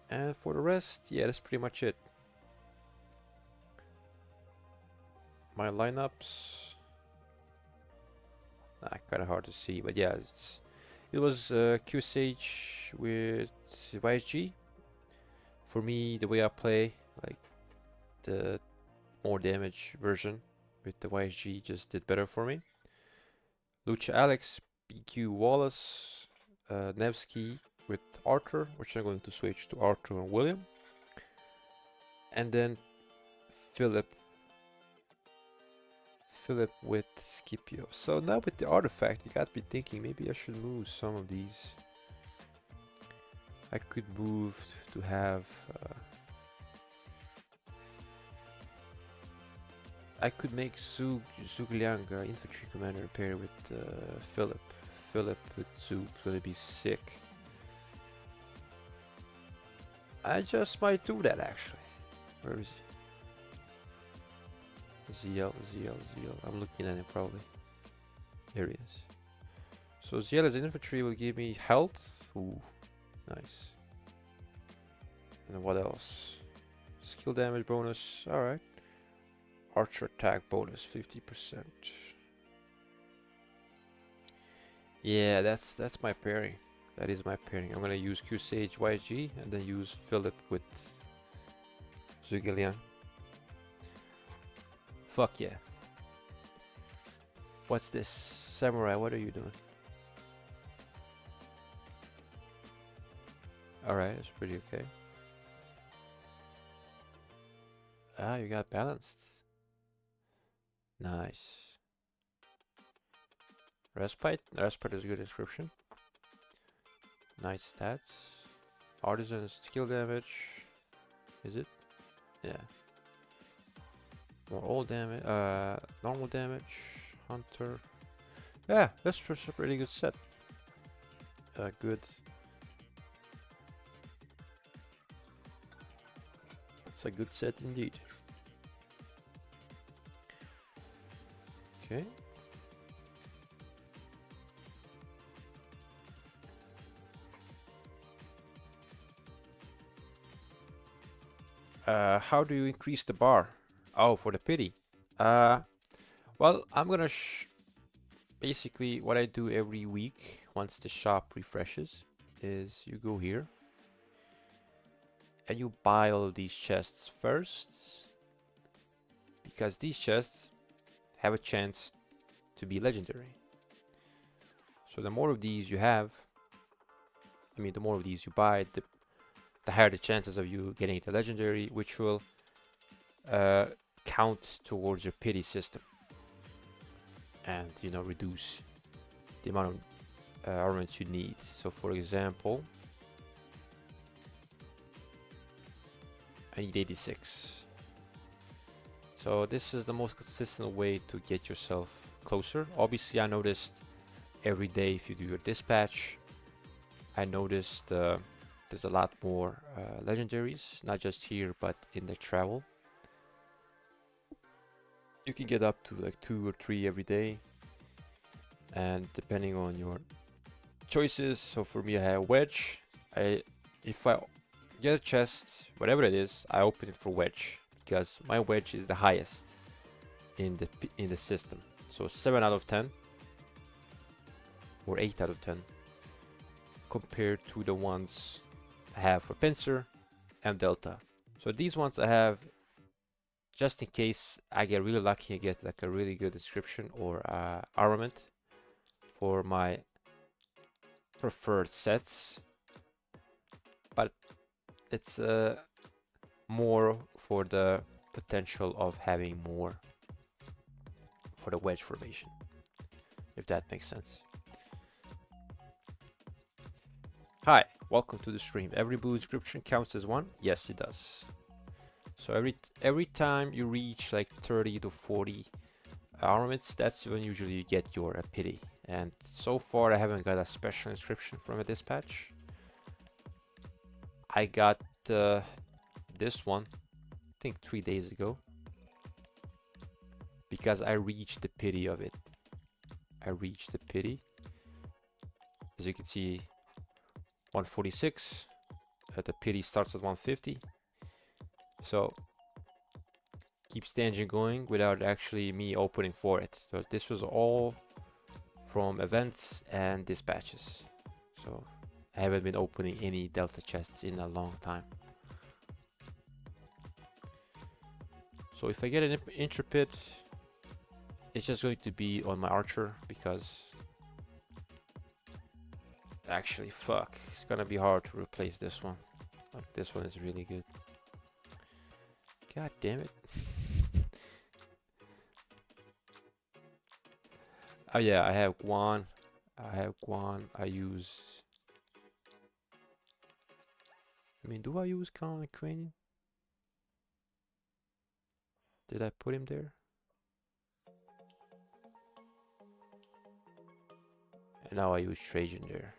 And for the rest, yeah, that's pretty much it. My lineups, kind of hard to see, but yeah, it was QSH with YSG. For me, the way I play, like the more damage version with the YSG just did better for me. Lucha Alex, BQ Wallace, Nevsky with Arthur, which I'm going to switch to Arthur and William. And then Philip with Scipio. So now with the artifact, you got me thinking maybe I should move some of these. I could move to have I could make Zug Liang infantry commander pair with Philip. Philip with Zug, gonna be sick. I just might do that actually. Where is he? ZL. I'm looking at him probably. There he is. So ZL as infantry will give me health. Ooh, nice. And what else? Skill damage bonus. Alright. Archer attack bonus 50%. Yeah, that's my pairing. That is my pairing. I'm gonna use Q-Sage YG and then use Philip with Zhuge Fuck yeah. What's this? Samurai, what are you doing? Alright, that's pretty okay. Ah, you got balanced. Nice. Respite. Respite is a good description. Nice stats. Artisan skill damage. Is it? Yeah. More all damage. Normal damage. Hunter. Yeah, that's a pretty good set. Good. It's a good set indeed. Okay. How do you increase the bar? Oh, for the pity. Well, I'm gonna basically what I do every week once the shop refreshes is you go here and you buy all of these chests first, because these chests have a chance to be legendary. So the more of these you have, I mean the more of these you buy, the higher the chances of you getting the legendary, which will count towards your pity system and, you know, reduce the amount of armaments you need. So for example, I need 86. So this is the most consistent way to get yourself closer. Obviously, I noticed every day if you do your dispatch, I noticed there's a lot more legendaries, not just here, but in the travel. You can get up to like 2 or 3 every day, and depending on your choices. So for me, I have wedge. If I get a chest, whatever it is, I open it for wedge because my wedge is the highest in the system. So 7 out of 10 or 8 out of 10 compared to the ones I have for pincer and delta. So these ones I have just in case I get really lucky and get like a really good description or armament for my preferred sets, but it's more for the potential of having more for the wedge formation, if that makes sense. Hi, welcome to the stream. Every blue inscription counts as one? Yes, it does. So every time you reach like 30 to 40 armaments, that's when usually you get your pity. And so far I haven't got a special inscription from a dispatch. I got this one, I think 3 days ago, because I reached the pity of it. I reached the pity. As you can see, 146. The pity starts at 150. So keeps the engine going without actually me opening for it. So this was all from events and dispatches. So I haven't been opening any delta chests in a long time. So if I get an intrepid, it's just going to be on my archer, because actually fuck, it's gonna be hard to replace this one. Like, this one is really good. God damn it. Oh yeah, I have Guan. I use... I mean, do I use Khan Cranium? Did I put him there? And now I use Trajan there.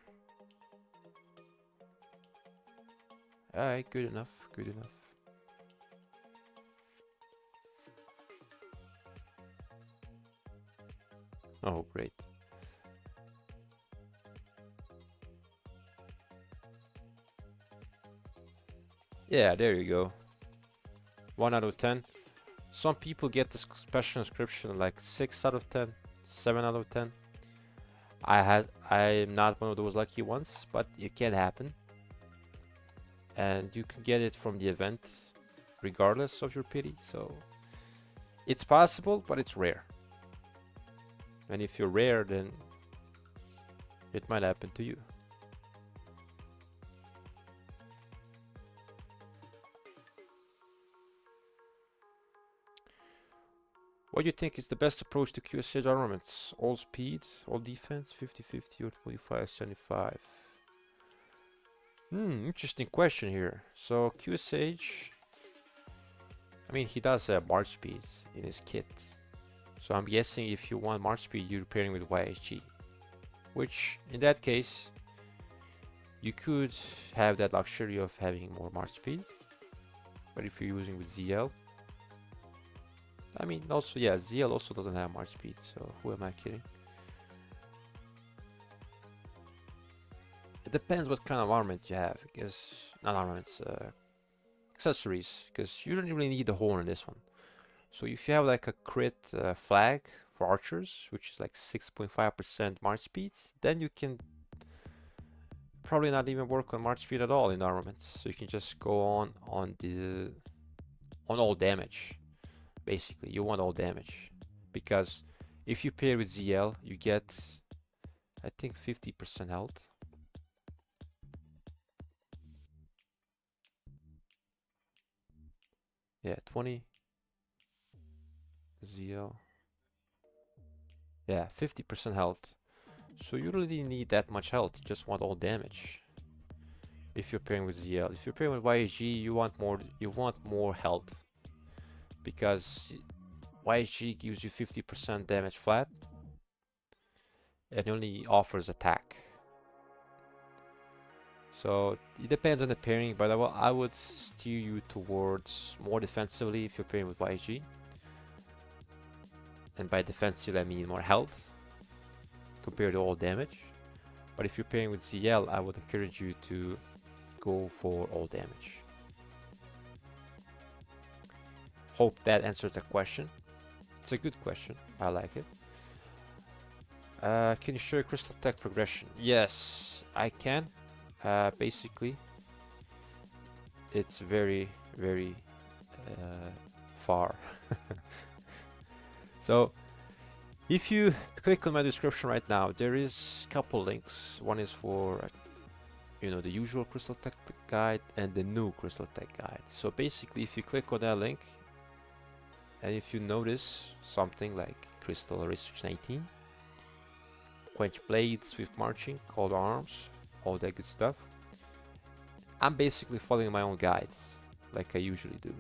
Alright, good enough, good enough. Oh, great. Yeah, there you go. 1 out of 10. Some people get the special inscription like 6 out of 10, 7 out of 10. I'm not one of those lucky ones, but it can happen. And you can get it from the event regardless of your pity. So it's possible, but it's rare. And if you're rare, then it might happen to you. What do you think is the best approach to QSH armaments? All speeds, all defense, 50-50 or 25-75? Interesting question here. So QSH, I mean, he does have March speeds in his kit. So I'm guessing if you want March speed, you're pairing with YSG. Which, in that case, you could have that luxury of having more March speed. But if you're using with ZL, I mean, also, yeah, ZL also doesn't have March speed, so who am I kidding? It depends what kind of armament you have, because, not armaments, accessories, because you don't really need the horn in this one. So if you have like a crit flag for archers, which is like 6.5% March speed, then you can probably not even work on March speed at all in armaments. So you can just go on all damage. Basically, you want all damage, because if you pair with ZL, you get, I think, 50% health. Yeah, 20 ZL. Yeah, 50% health. So you really need that much health. You just want all damage. If you're pairing with ZL, if you're pairing with YSG, you want more health, because YSG gives you 50% damage flat and only offers attack. So it depends on the pairing, but I would steer you towards more defensively if you're pairing with YSG. And by defensive, I mean more health compared to all damage. But if you're pairing with ZL, I would encourage you to go for all damage. Hope that answers the question. It's a good question. I like it. Can you show Crystal Tech progression? Yes, I can. Basically, it's very, very far. So if you click on my description right now, there is a couple links. One is for the usual Crystal Tech guide and the new Crystal Tech guide. So basically, if you click on that link, and if you notice something like Crystal Research 19, Quench Blades, Swift Marching, Call to Arms, all that good stuff, I'm basically following my own guide, like I usually do.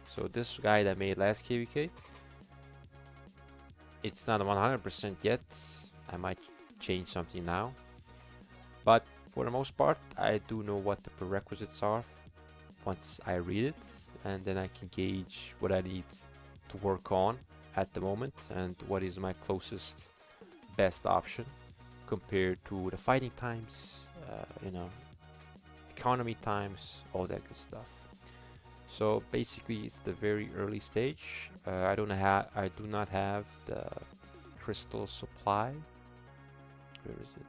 So this guide I made last KVK, it's not 100% yet. I might change something now, but for the most part, I do know what the prerequisites are once I read it, and then I can gauge what I need to work on at the moment and what is my closest best option compared to the fighting times, economy times, all that good stuff. So basically, it's the very early stage. I do not have the crystal supply. Where is it?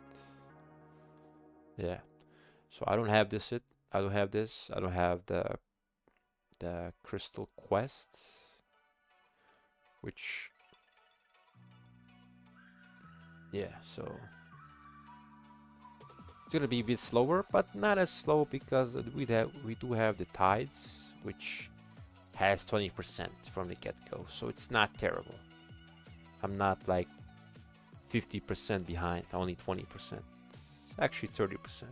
Yeah. So I don't have this. I don't have this. I don't have the crystal quest, which, yeah. So it's gonna be a bit slower, but not as slow because we do have the tides, which has 20% from the get-go, so it's not terrible. I'm not like 50% behind, only 20%. Actually 30%.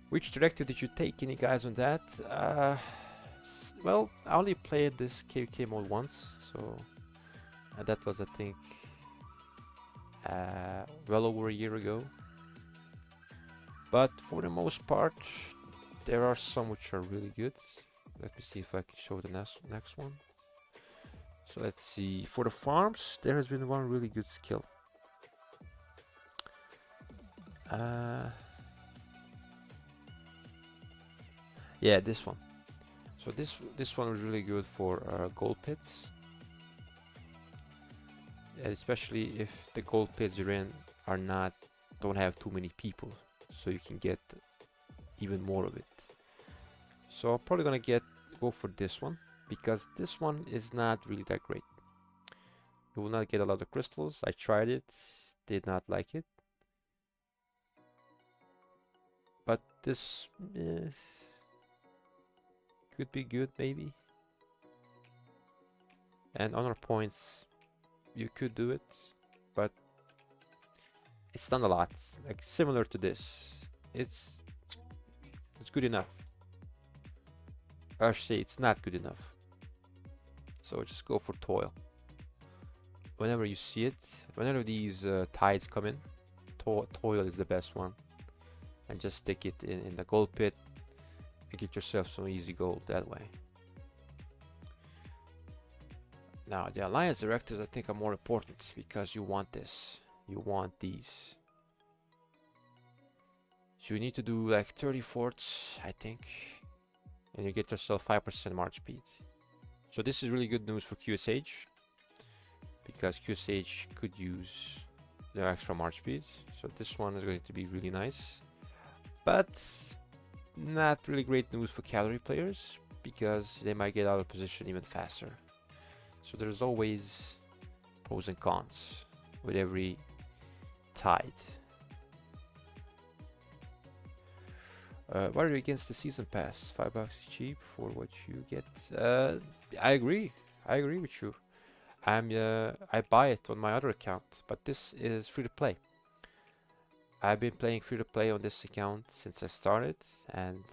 Which directive did you take? Any guys on that? Well, I only played this KVK mode once, so that was, I think, well over a year ago. But for the most part, there are some which are really good. Let me see if I can show the next one. So let's see. For the farms, there has been one really good skill. Yeah, this one. So this one was really good for gold pits. especially if the gold pits you're in are not don't have too many people, so you can get even more of it. So I'm probably gonna go for this one, because this one is not really that great. You will not get a lot of crystals. I tried it, did not like it. But this could be good, maybe. And honor points, you could do it, but it's not a lot. Like similar to this, it's good enough. I should say it's not good enough. So just go for toil. Whenever you see it, whenever these tides come in, toil is the best one. And just stick it in the gold pit and get yourself some easy gold that way. Now the alliance directives I think are more important, because you want this. You want these. So you need to do like 30 forts, I think. And you get yourself 5% march speed. So this is really good news for QSH, because QSH could use the extra march speed. So this one is going to be really nice. But not really great news for cavalry players, because they might get out of position even faster. So there's always pros and cons with every tide. What are you against the season pass? $5 is cheap for what you get. I agree. I agree with you. I buy it on my other account, but this is free to play. I've been playing free to play on this account since I started, and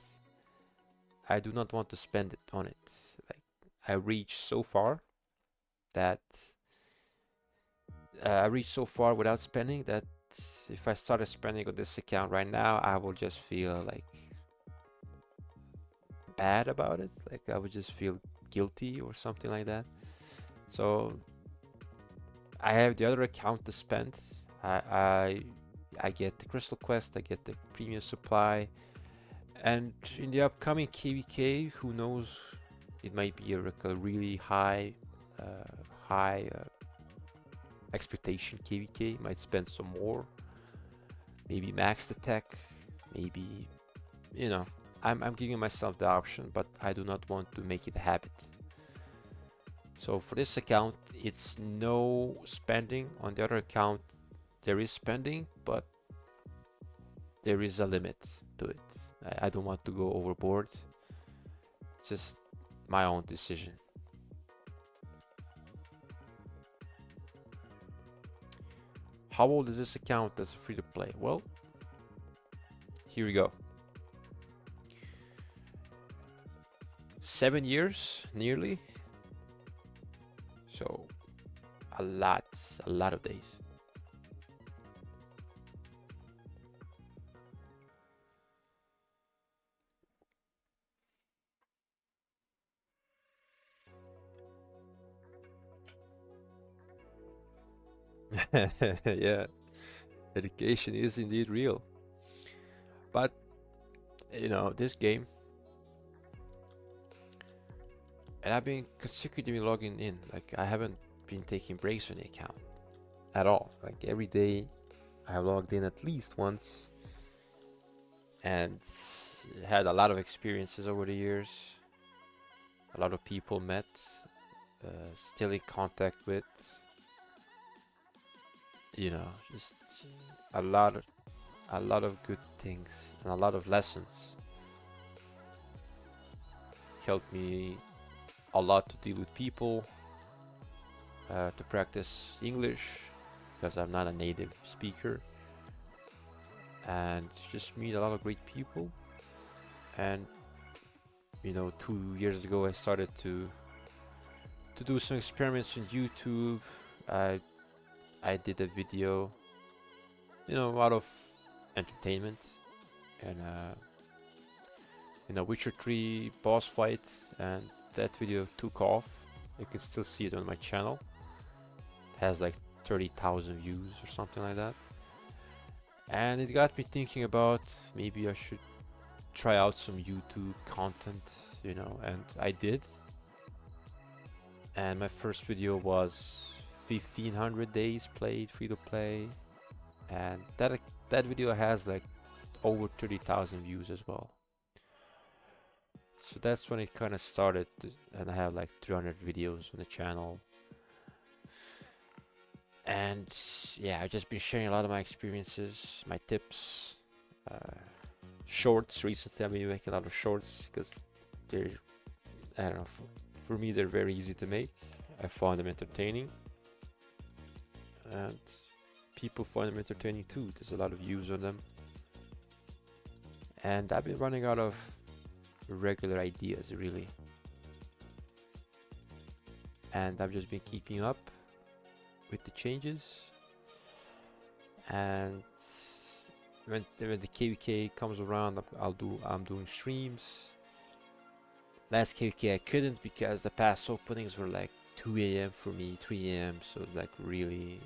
I do not want to spend it on it. Like, I reached so far without spending that if I started spending on this account right now, I will just feel like bad about it. Like I would just feel guilty or something like that. So I have the other account to spend. I get the crystal quest, I get the premium supply, and in the upcoming KVK, who knows, it might be a really high expectation KVK. Might spend some more, maybe max the tech, maybe, you know, I'm giving myself the option, but I do not want to make it a habit. So for this account, it's no spending. On the other account, there is spending, but there is a limit to it. I don't want to go overboard. Just my own decision. How old is this account as free to play? Well, here we go. 7 years, nearly. So a lot of days. Yeah, dedication is indeed real. But you know, this game, and I've been consecutively logging in. Like I haven't been taking breaks on the account at all. Like every day I have logged in at least once, and had a lot of experiences over the years. A lot of people met, still in contact with. You know, just a lot of good things and a lot of lessons. Helped me a lot to deal with people, to practice English, because I'm not a native speaker, and just meet a lot of great people. And you know, 2 years ago I started to do some experiments on YouTube. I did a video, you know, out of entertainment, and in a Witcher 3 boss fight, and that video took off. You can still see it on my channel. It has like 30,000 views or something like that. And it got me thinking about maybe I should try out some YouTube content, and I did. And my first video was 1500 days played free to play, and that video has like over 30,000 views as well. So that's when it kind of started, and I have like 300 videos on the channel. And yeah, I've just been sharing a lot of my experiences, my tips, shorts. Recently I've been making a lot of shorts because they're, I don't know, for me they're very easy to make. I find them entertaining, and people find them entertaining too. There's a lot of views on them, and I've been running out of regular ideas really, and I've just been keeping up with the changes. And when the KVK comes around, I'm doing streams. Last KVK I couldn't because the past openings were like 2 a.m. for me, 3 a.m. So like really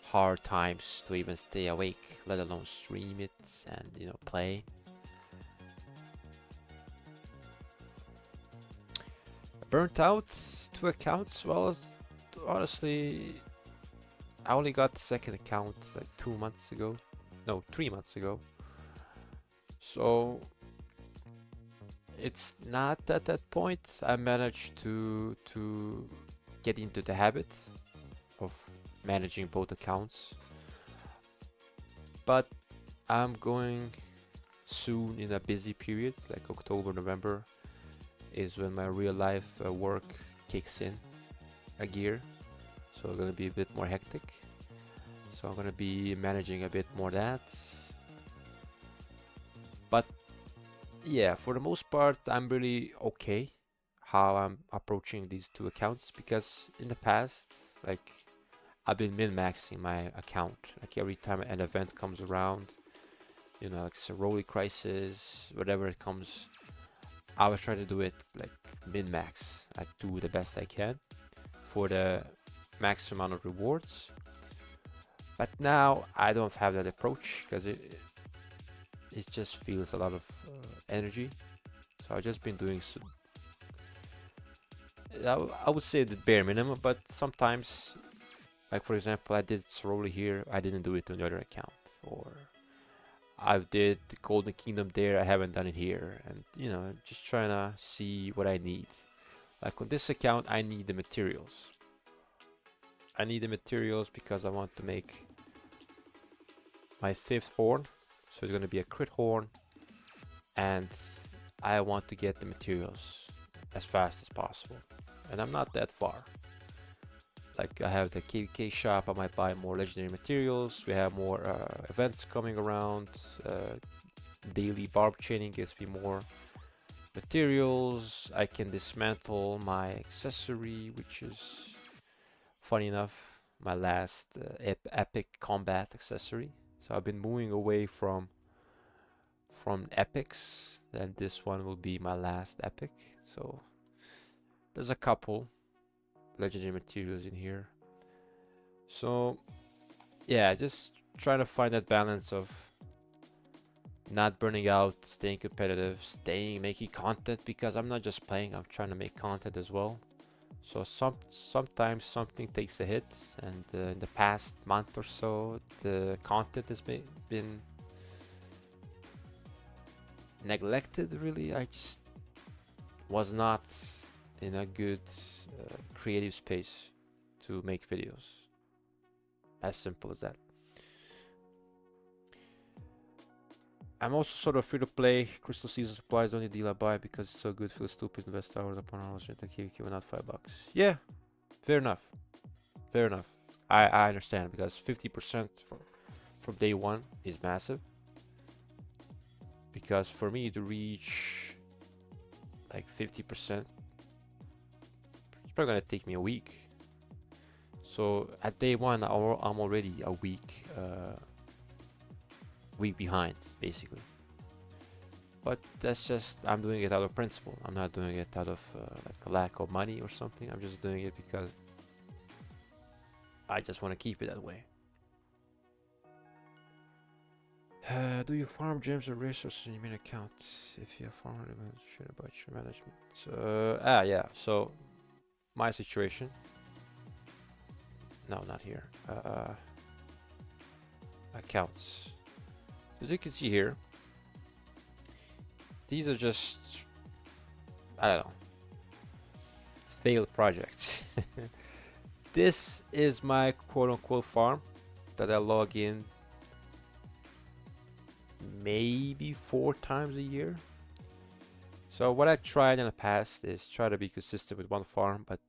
hard times to even stay awake, let alone stream it and, you know, play. Burnt out 2 accounts. Well, honestly, I only got the second account like 2 months ago. No, 3 months ago. So it's not at that point. I managed to get into the habit of managing both accounts. But I'm going soon in a busy period, like October, November is when my real life work kicks in a gear. So it's gonna be a bit more hectic. So I'm gonna be managing a bit more that. But yeah, for the most part, I'm really okay how I'm approaching these 2 accounts, because in the past, like, I've been min-maxing my account. Like every time an event comes around, you know, like Soroli Crisis, whatever it comes, I was trying to do it like min-max. I do the best I can for the max amount of rewards. But now I don't have that approach because it just feels a lot of energy. So I've just been doing I would say the bare minimum, but sometimes, like for example, I did Soroli here, I didn't do it on the other account, or I did the Golden Kingdom there, I haven't done it here, and you know, just trying to see what I need. Like on this account, I need the materials. I need the materials because I want to make my 5th horn, so it's going to be a crit horn, and I want to get the materials as fast as possible, and I'm not that far. Like I have the KVK shop, I might buy more legendary materials, we have more events coming around, daily barb chaining gives me more materials, I can dismantle my accessory, which is, funny enough, my last epic combat accessory. So I've been moving away from epics, then this one will be my last epic. So there's a couple legendary materials in here. So yeah, just trying to find that balance of not burning out, staying competitive, making content, because I'm not just playing, I'm trying to make content as well. So sometimes something takes a hit, and in the past month or so, the content has been neglected. Really, I just was not in a good creative space to make videos. As simple as that. I'm also sort of free to play. Crystal Season Supply is the only deal I buy because it's so good. Feel stupid, invest hours upon hours into KVK when not $5. Yeah, fair enough. Fair enough. I understand, because 50% from day one is massive. Because for me to reach like 50%, it's probably gonna take me a week. So at day one, I'm already a week behind, basically. But that's just, I'm doing it out of principle. I'm not doing it out of like a lack of money or something. I'm just doing it because I just want to keep it that way. Do you farm gems or resources in your main account? If you have farmed them, share about your management. Yeah. So my situation, No, not here. Accounts. As you can see here, these are just, I don't know, failed projects. This is my quote-unquote farm that I log in maybe 4 times a year. So what I tried in the past is try to be consistent with one farm, but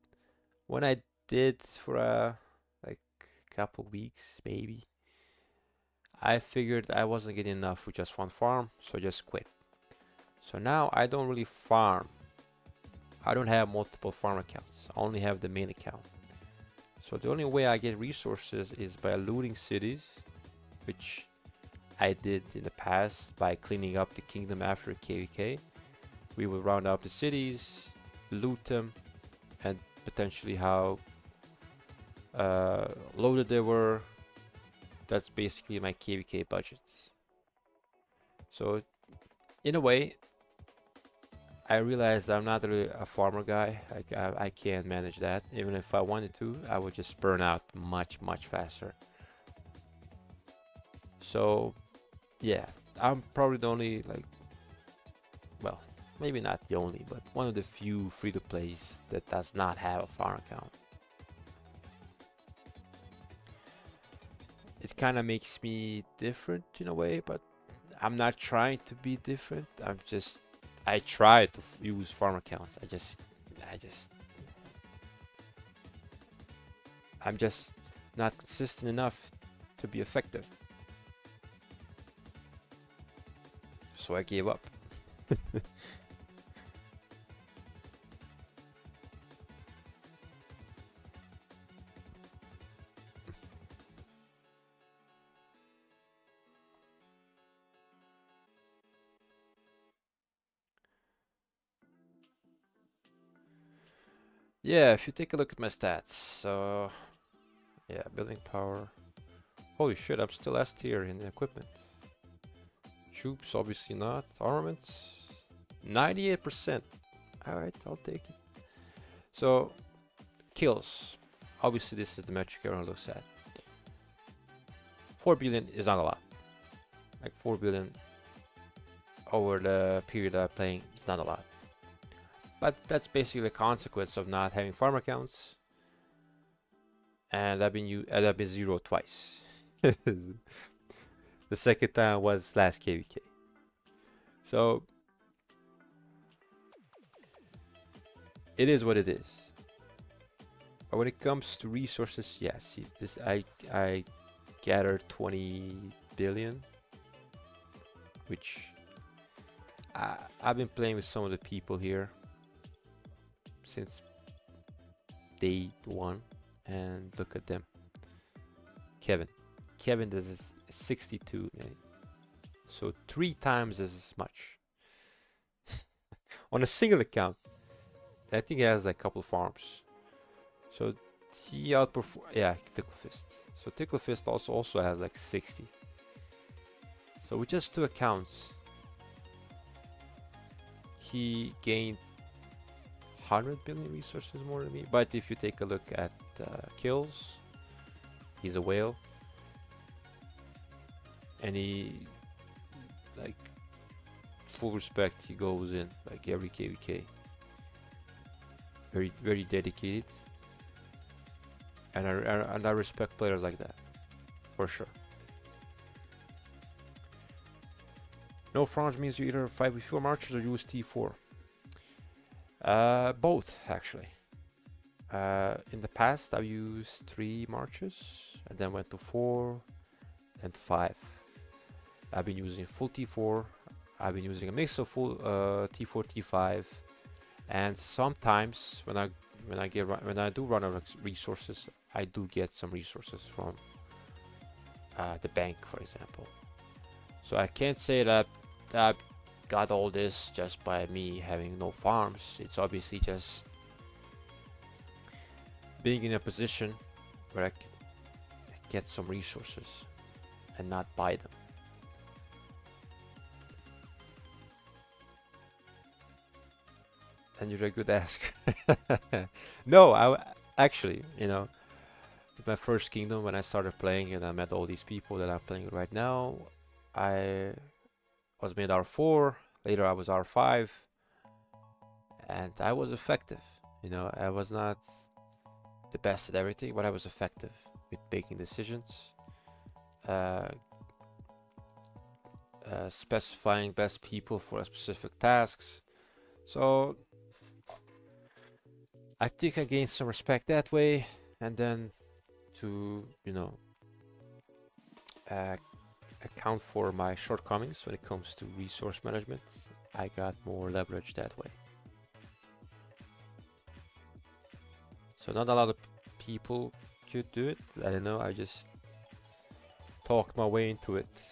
when I did for like a couple weeks maybe, I figured I wasn't getting enough with just one farm, so I just quit. So now I don't really farm. I don't have multiple farm accounts. I only have the main account. So the only way I get resources is by looting cities, which I did in the past by cleaning up the kingdom after KvK. We would round up the cities, loot them, and potentially how loaded they were. That's basically my KvK budget. So in a way, I realized I'm not really a farmer guy. I can't manage that. Even if I wanted to, I would just burn out much faster. So yeah, I'm probably the only, like, well, maybe not the only, but one of the few free-to-plays that does not have a farm account. It kind of makes me different in a way, but I'm not trying to be different. I try to use farm accounts. I'm just not consistent enough to be effective. So I gave up. Yeah, if you take a look at my stats, so yeah, building power. Holy shit, I'm still S tier in equipment. Troops, obviously not. Armaments, 98%. Alright, I'll take it. So, kills. Obviously, this is the metric everyone looks at. 4 billion is not a lot. Like 4 billion over the period I'm playing is not a lot. But that's basically the consequence of not having farm accounts. And I've been zero twice. The second time was last KvK. So it is what it is. But when it comes to resources, yes, this I gathered 20 billion, which I've been playing with some of the people here since day 1, and look at them. Kevin does 62 million, so 3 times as much on a single account. I think he has like a couple of farms, so he outperformed. Yeah, Tickle Fist. So Tickle Fist also has like 60. So with just 2 accounts, he gained 100 billion resources more than me. But if you take a look at kills, he's a whale, and he, like, full respect, he goes in like every KvK. Very dedicated, and I respect players like that, for sure. No farms means you either fight with fewer marchers or use T4. Both, actually. In the past, I've used 3 marches, and then went to 4 and 5. I've been using full T4. I've been using a mix of full T4, T5, and sometimes when I do run out of resources, I do get some resources from the bank, for example. So I can't say that I got all this just by me having no farms. It's obviously just being in a position where I can get some resources and not buy them. And you're a good asker. No, actually, my first kingdom when I started playing and I met all these people that I'm playing with right now. I was made R4, later I was R5, and I was effective. You know, I was not the best at everything, but I was effective with making decisions, uh, specifying best people for specific tasks. So I think I gained some respect that way, and then to, you know, uh, account for my shortcomings when it comes to resource management, I got more leverage that way. So not a lot of people could do it. I don't know, I just talked my way into it.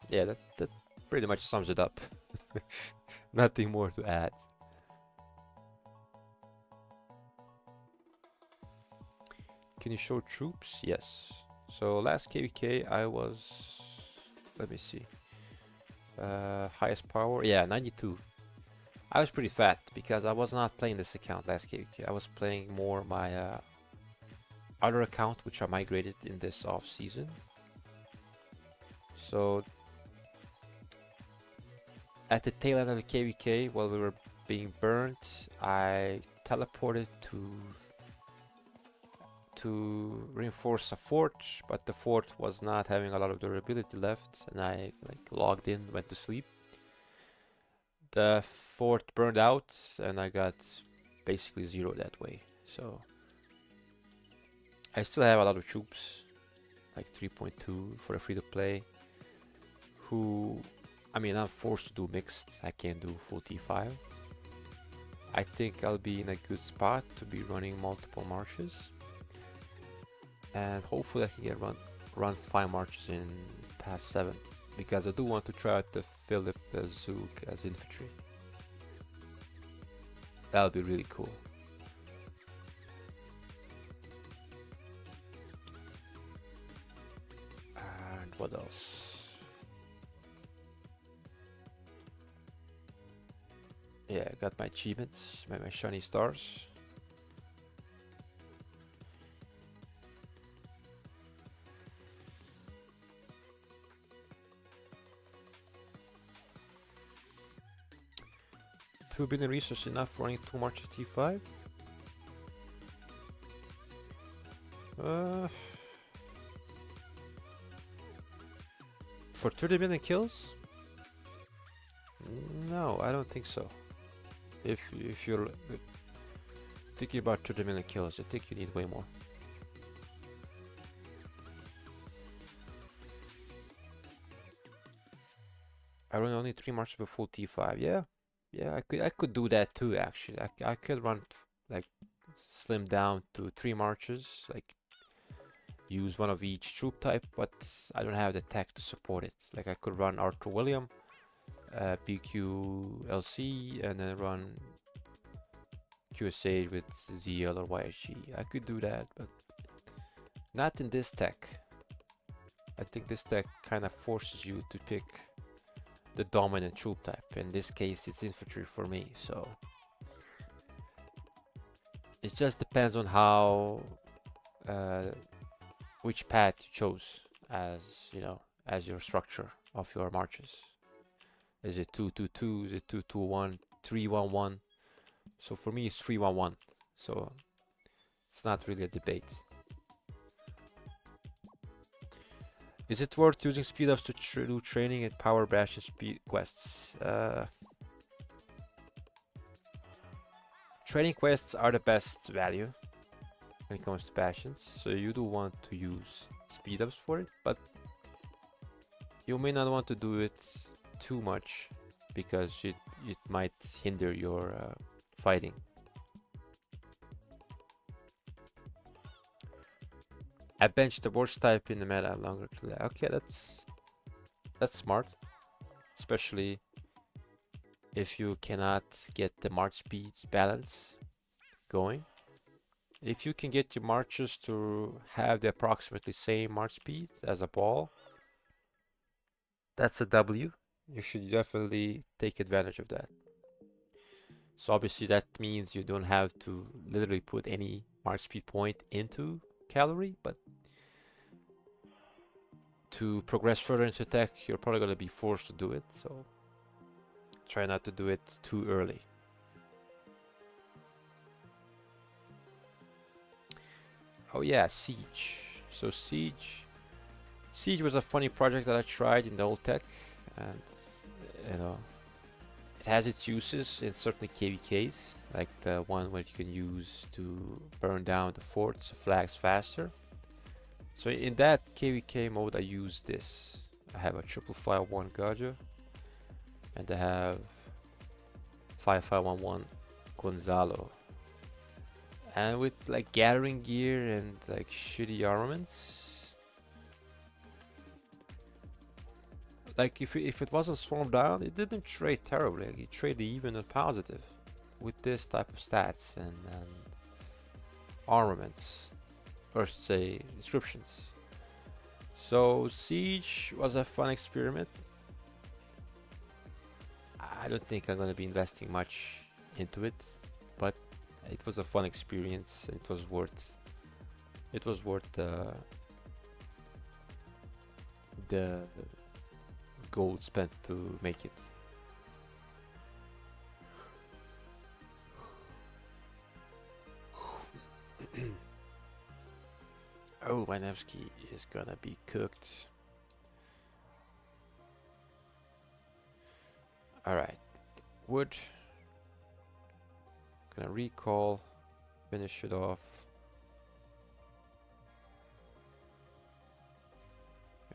Yeah, that pretty much sums it up. Nothing more to add. Can you show troops? Yes. So last KVK I was, let me see, highest power, yeah, 92. I was pretty fat because I was not playing this account last KVK. I was playing more my other account, which I migrated in this off season. So at the tail end of the KVK, while we were being burnt, I teleported to reinforce a fort, but the fort was not having a lot of durability left, and I like logged in, went to sleep. The fort burned out, and I got basically zero that way. So I still have a lot of troops, like 3.2 for a free-to-play, who, I mean, I'm forced to do mixed. I can't do full T5. I think I'll be in a good spot to be running multiple marches, and hopefully I can get run 5 marches in past 7, because I do want to try out the Philip Zook as infantry. That would be really cool. And what else? Yeah, I got my achievements, my shiny stars. $2 billion resources enough for running 2 marches T5? For 30 million kills? No, I don't think so. If you're thinking about 30 million kills, I think you need way more. I run only 3 marches before T5. Yeah, I could do that too. Actually, I could run like slim down to 3 marches, like use one of each troop type, but I don't have the tech to support it. Like I could run Arthur William, BQLC, and then run QSH with ZL or YSG. I could do that, but not in this tech. I think this tech kind of forces you to pick the dominant troop type. In this case, it's infantry for me, so it just depends on how which path you chose as, you know, as your structure of your marches. Is it 2-2-2? Is it 2-2-1? 3-1-1? So for me, it's 3-1-1. So it's not really a debate. Is it worth using speed ups to do training and power bastion speed quests? Training quests are the best value when it comes to bastions, so you do want to use speed ups for it, but you may not want to do it too much because it might hinder your fighting. I benched the worst type in the meta longer. Okay, that's smart, especially if you cannot get the march speed balance going. If you can get your marches to have the approximately same march speed as a ball, that's a W. You should definitely take advantage of that. So obviously that means you don't have to literally put any march speed point into cavalry, but to progress further into tech, you're probably going to be forced to do it. So try not to do it too early. Oh yeah, Siege. So Siege was a funny project that I tried in the old tech, and you know, it has its uses in certain KVKs, like the one where you can use to burn down the forts, flags faster. So in that KVK mode, I use this. I have a 5551 Gaja, and I have 5511 Gonzalo. And with like gathering gear and like shitty armaments, like if it wasn't swarmed down, it didn't trade terribly. Like, it traded even and positive with this type of stats and armaments, or say descriptions. So Siege was a fun experiment. I don't think I'm gonna be investing much into it, but it was a fun experience. It was worth the gold spent to make it. Oh, Wanevsky is gonna be cooked. Alright. Wood. Gonna recall. Finish it off.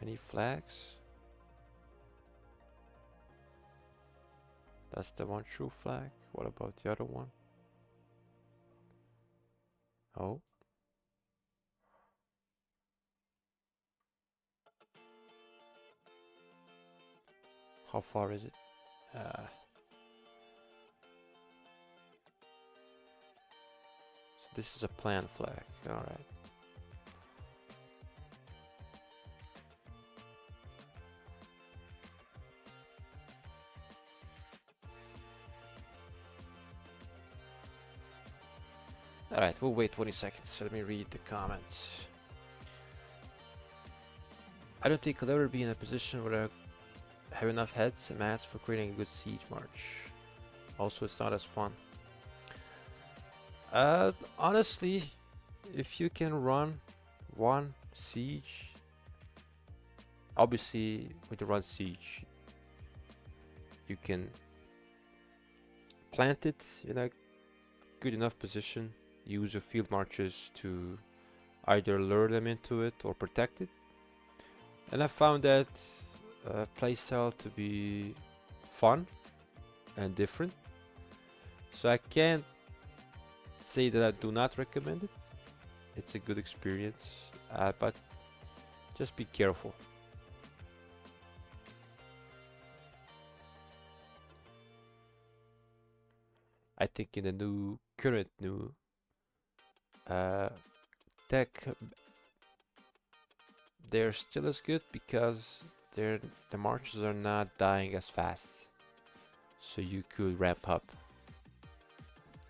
Any flags? That's the one true flag. What about the other one? Oh. How far is it? So this is a plan flag. Alright. Alright, we'll wait 20 seconds. Let me read the comments. I don't think I'll ever be in a position where I have enough heads and mats for creating a good siege march. Also, it's not as fun. Honestly, if you can run one siege, obviously with the run siege, you can plant it in a good enough position, use your field marches to either lure them into it or protect it. And I found that playstyle to be fun and different. So I can't say that I do not recommend it. It's a good experience, but just be careful. I think in the current new tech, they're still as good because the marches are not dying as fast, so you could ramp up.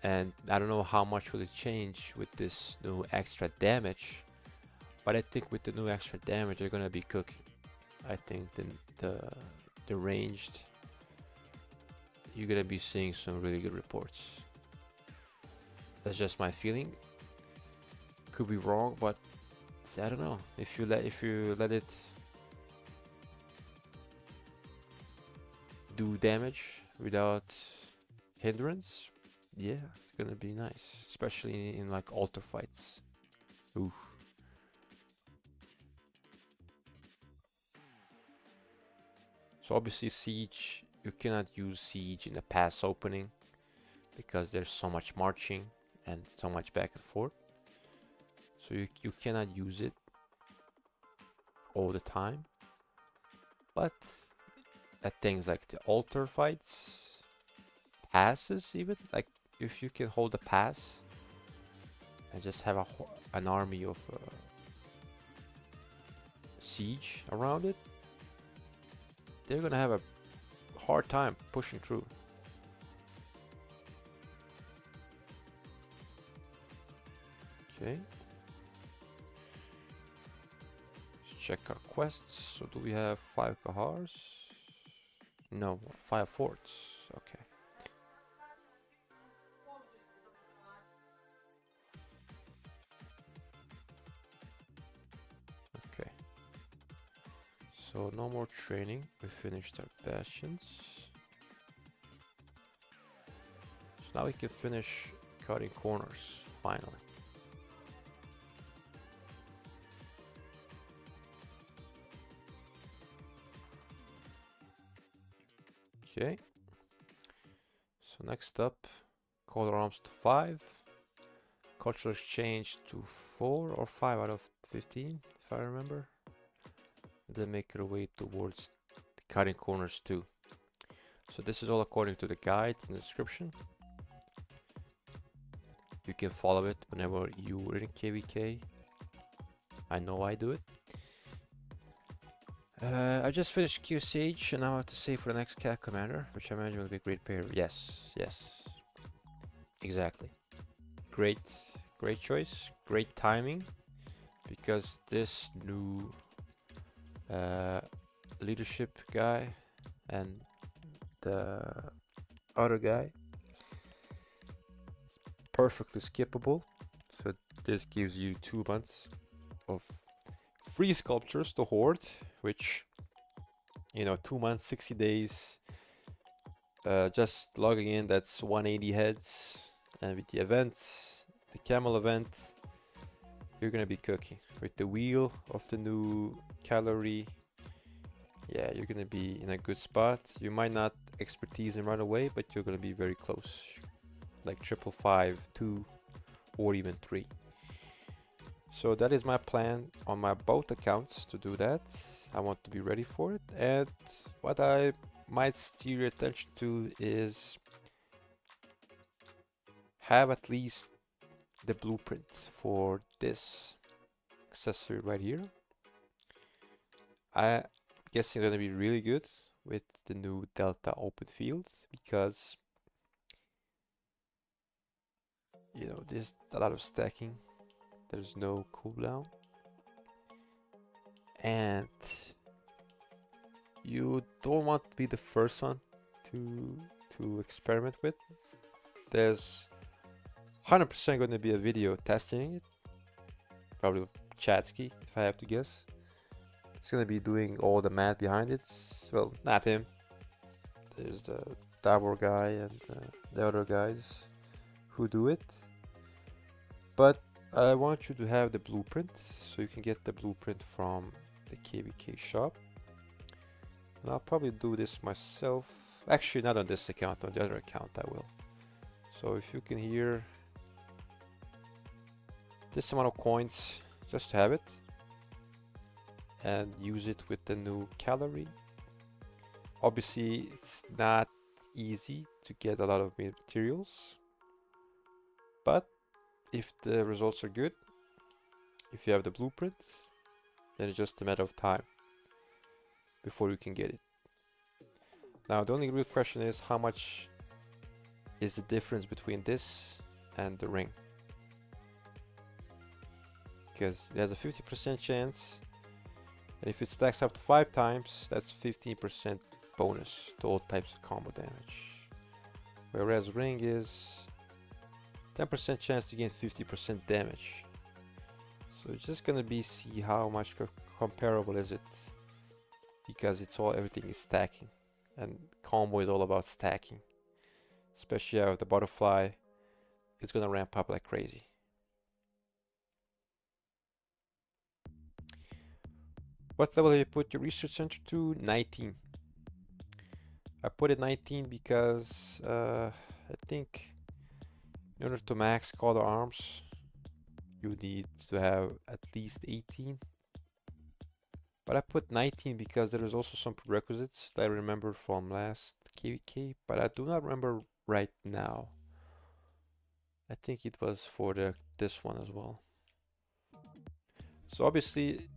And I don't know how much will it change with this new extra damage, but I think with the new extra damage they're gonna be cooking. I think the ranged, you're gonna be seeing some really good reports. That's just my feeling. Could be wrong, but I don't know. If you let it do damage without hindrance, yeah, it's gonna be nice, especially in like altar fights. Oof. So obviously siege, you cannot use siege in the pass opening because there's so much marching and so much back and forth. So you cannot use it all the time. But at things like the altar fights, passes even, like if you can hold a pass and just have an army of siege around it, they're gonna have a hard time pushing through. Okay. Let's check our quests. So do we have 5 Kahars? No, 5 forts. Okay. Okay. So no more training. We finished our bastions. So now we can finish cutting corners, finally. Okay. So next up, color arms to 5. Cultural exchange to 4 or 5 out of 15, if I remember. Then make our way towards the cutting corners too. So this is all according to the guide in the description. You can follow it whenever you're in KVK. I know I do it. I just finished QSH and now I have to save for the next cat commander, which I imagine will be a great pair. Yes, yes. Exactly. Great choice. Great timing. Because this new leadership guy and the other guy is perfectly skippable. So this gives you 2 months of free sculptures to Horde, which, you know, 2 months, 60 days, just logging in, that's 180 heads. And with the events, the camel event, you're gonna be cooking. With the wheel of the new calorie, yeah, you're gonna be in a good spot. You might not expertise him right away, but you're gonna be very close. Like 555, 2, or even 3. So that is my plan on my both accounts to do that. I want to be ready for it. And what I might steer your attention to is have at least the blueprint for this accessory right here. I guess it's gonna be really good with the new Delta open field because, you know, there's a lot of stacking. There's no cooldown, and you don't want to be the first one to experiment with. There's 100% going to be a video testing it, probably with Chatsky, if I have to guess. He's going to be doing all the math behind it. Well, not him. There's the Davor guy and the other guys who do it. But I want you to have the blueprint, so you can get the blueprint from the KVK shop. And I'll probably do this myself. Actually, not on this account, on the other account I will. So if you can hear this amount of coins, just to have it. And use it with the new calorie. Obviously, it's not easy to get a lot of materials. But if the results are good, if you have the blueprint, then it's just a matter of time before you can get it. Now, the only real question is how much is the difference between this and the ring? Because it has a 50% chance, and if it stacks up to 5 times, that's 15% bonus to all types of combo damage. Whereas ring is 10% chance to gain 50% damage. So it's just gonna be see how much comparable is it, because everything is stacking, and combo is all about stacking. Especially out of the butterfly, it's gonna ramp up like crazy. What level did you put your research center to? 19. I put it 19 because I think in order to max color arms, you need to have at least 18. But I put 19 because there is also some prerequisites that I remember from last KVK, but I do not remember right now. I think it was for this one as well. So obviously,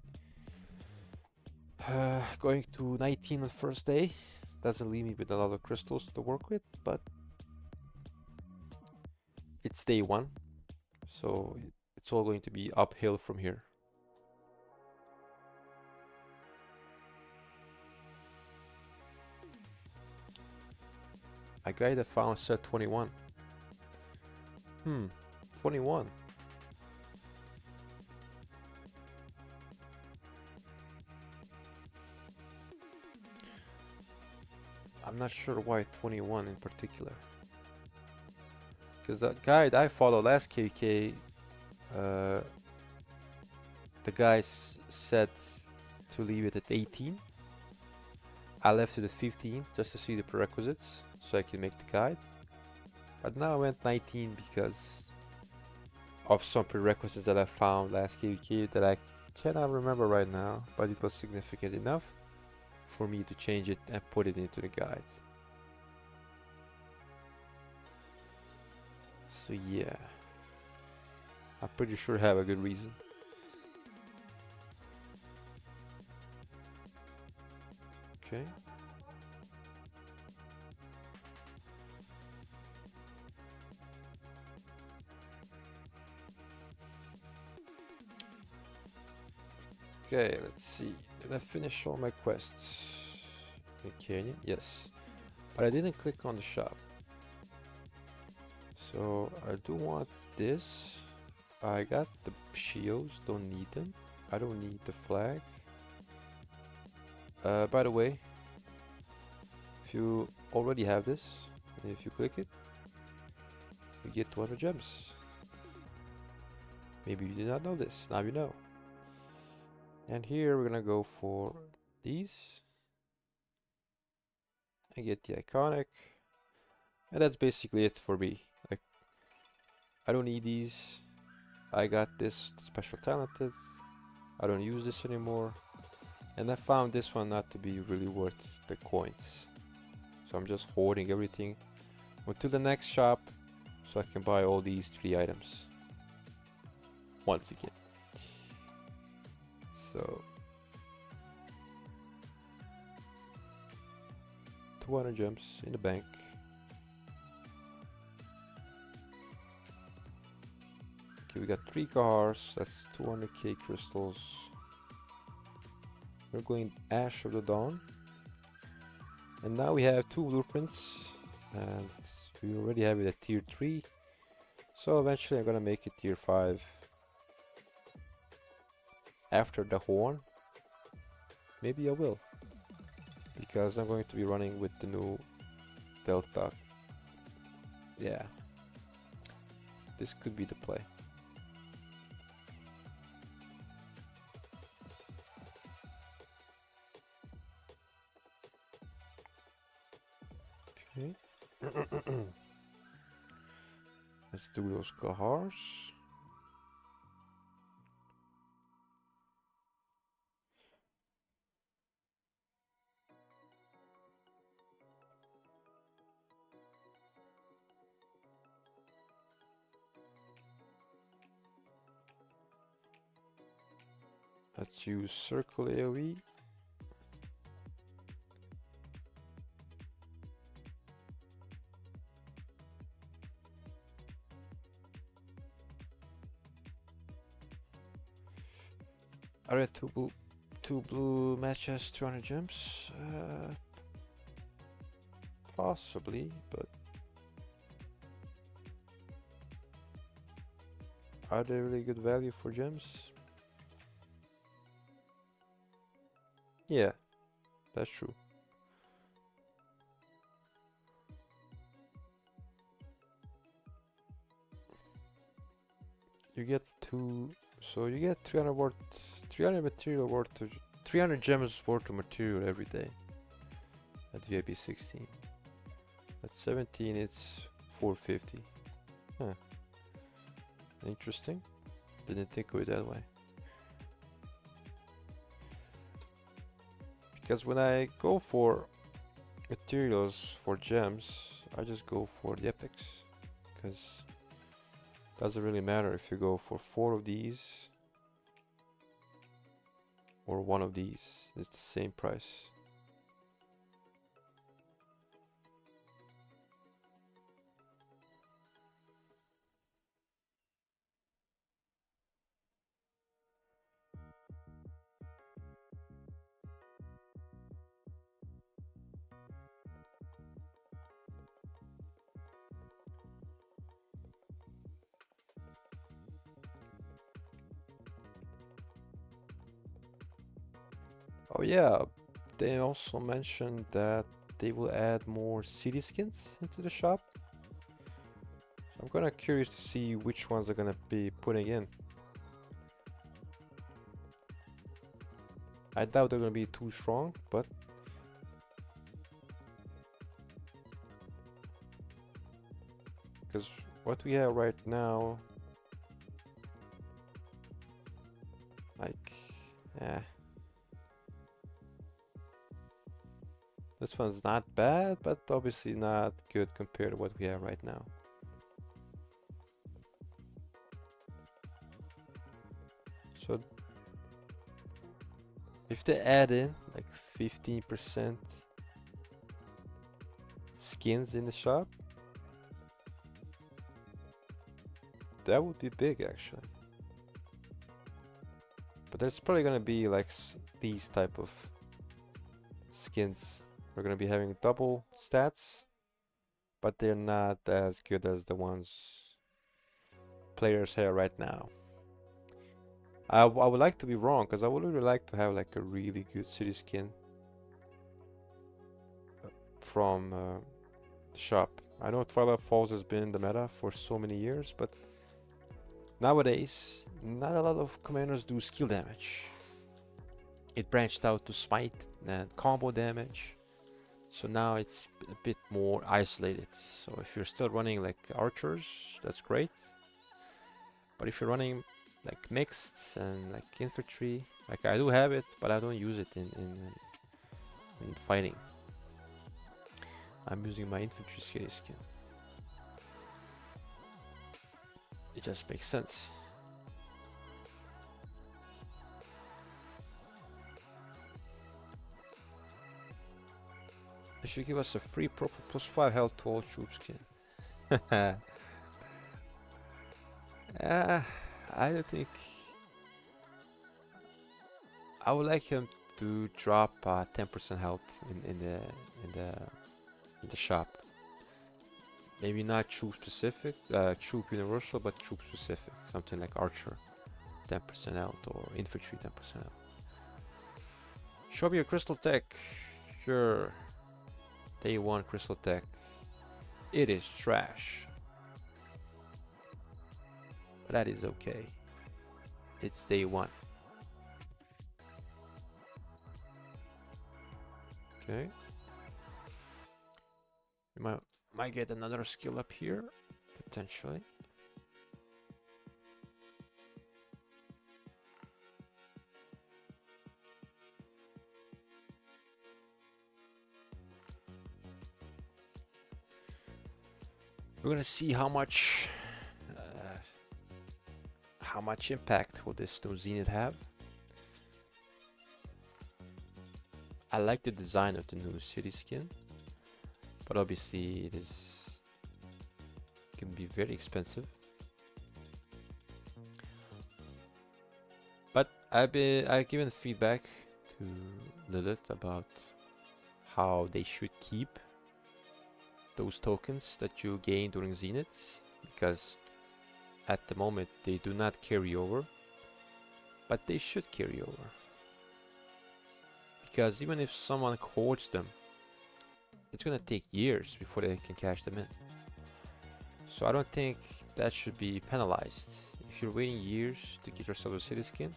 going to 19 on the first day doesn't leave me with a lot of crystals to work with, but it's day 1, so it's all going to be uphill from here. A guy that found set 21. 21. I'm not sure why 21 in particular. Because that guide I followed last KVK, the guy said to leave it at 18. I left it at 15 just to see the prerequisites so I can make the guide. But now I went 19 because of some prerequisites that I found last KVK that I cannot remember right now, but it was significant enough for me to change it and put it into the guide. So yeah, I'm pretty sure I have a good reason. Okay. Okay, let's see. Did I finish all my quests? In Canyon? Yes. But I didn't click on the shop. So I do want this. I got the shields, don't need them. I don't need the flag. By the way, if you already have this, and if you click it, you get 200 gems. Maybe you did not know this, now you know. And here we're gonna go for these and get the iconic, and that's basically it for me. Like, I don't need these. I got this special talented. I don't use this anymore, and I found this one not to be really worth the coins, so I'm just hoarding everything until the next shop so I can buy all these 3 items once again. So 200 gems in the bank. Okay, we got 3 cars, that's 200k crystals. We're going Ash of the Dawn. And now we have 2 blueprints, and we already have it at tier 3. So eventually I'm gonna make it tier 5. After the horn, maybe I will, because I'm going to be running with the new Delta. Yeah, this could be the play. Okay. Let's do those cars. Let's use circle AoE. Alright, two blue matches, 200 gems. Possibly, but are they really good value for gems? Yeah, that's true. You get 2, so you get 300 worth, 300 material worth of, 300 gems worth of material every day at VIP 16. At 17 it's 450. Huh. Interesting. Didn't think of it that way. Because when I go for materials for gems, I just go for the epics. Because doesn't really matter if you go for 4 of these or 1 of these, it's the same price. Oh yeah, they also mentioned that they will add more city skins into the shop. So I'm kinda curious to see which ones they're gonna be putting in. I doubt they're gonna be too strong, but because what we have right now, like, eh, this one's not bad, but obviously not good compared to what we have right now. So if they add in like 15% skins in the shop, that would be big actually. But there's probably gonna be like these type of skins. We're gonna be having double stats, but they're not as good as the ones players have right now. I would like to be wrong, because I would really like to have like a really good city skin from the shop. I know Twilight Falls has been the meta for so many years, but nowadays not a lot of commanders do skill damage. It branched out to smite and combo damage, so now it's a bit more isolated. So if you're still running like archers, that's great, but if you're running like mixed and like infantry, like I do have it, but I don't use it in fighting. I'm using my infantry city skin. It just makes sense. They should give us a free proper +5 health to all troops skin. I don't think. I would like him to drop 10% health in the shop. Maybe not troop specific, troop universal, but troop specific. Something like archer, 10% health, or infantry 10% health. Show me your crystal tech. Sure. Day 1 crystal tech. It is trash. But that is okay. It's day 1. Okay. We might get another skill up here, potentially. We're gonna see how much impact will this new Zenith have. I like the design of the new city skin, but obviously can be very expensive. But I've given feedback to Lilith about how they should keep those tokens that you gain during Zenith, because at the moment they do not carry over, but they should carry over. Because even if someone hoards them, it's gonna take years before they can cash them in. So I don't think that should be penalized. If you're waiting years to get yourself a city skin,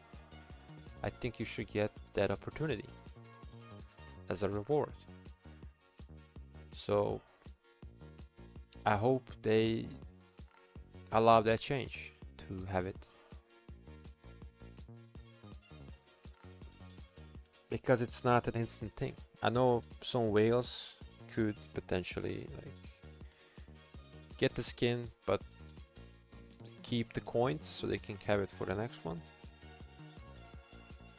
I think you should get that opportunity as a reward. So I hope they allow that change to have it, because it's not an instant thing. I know some whales could potentially like get the skin but keep the coins so they can have it for the next one,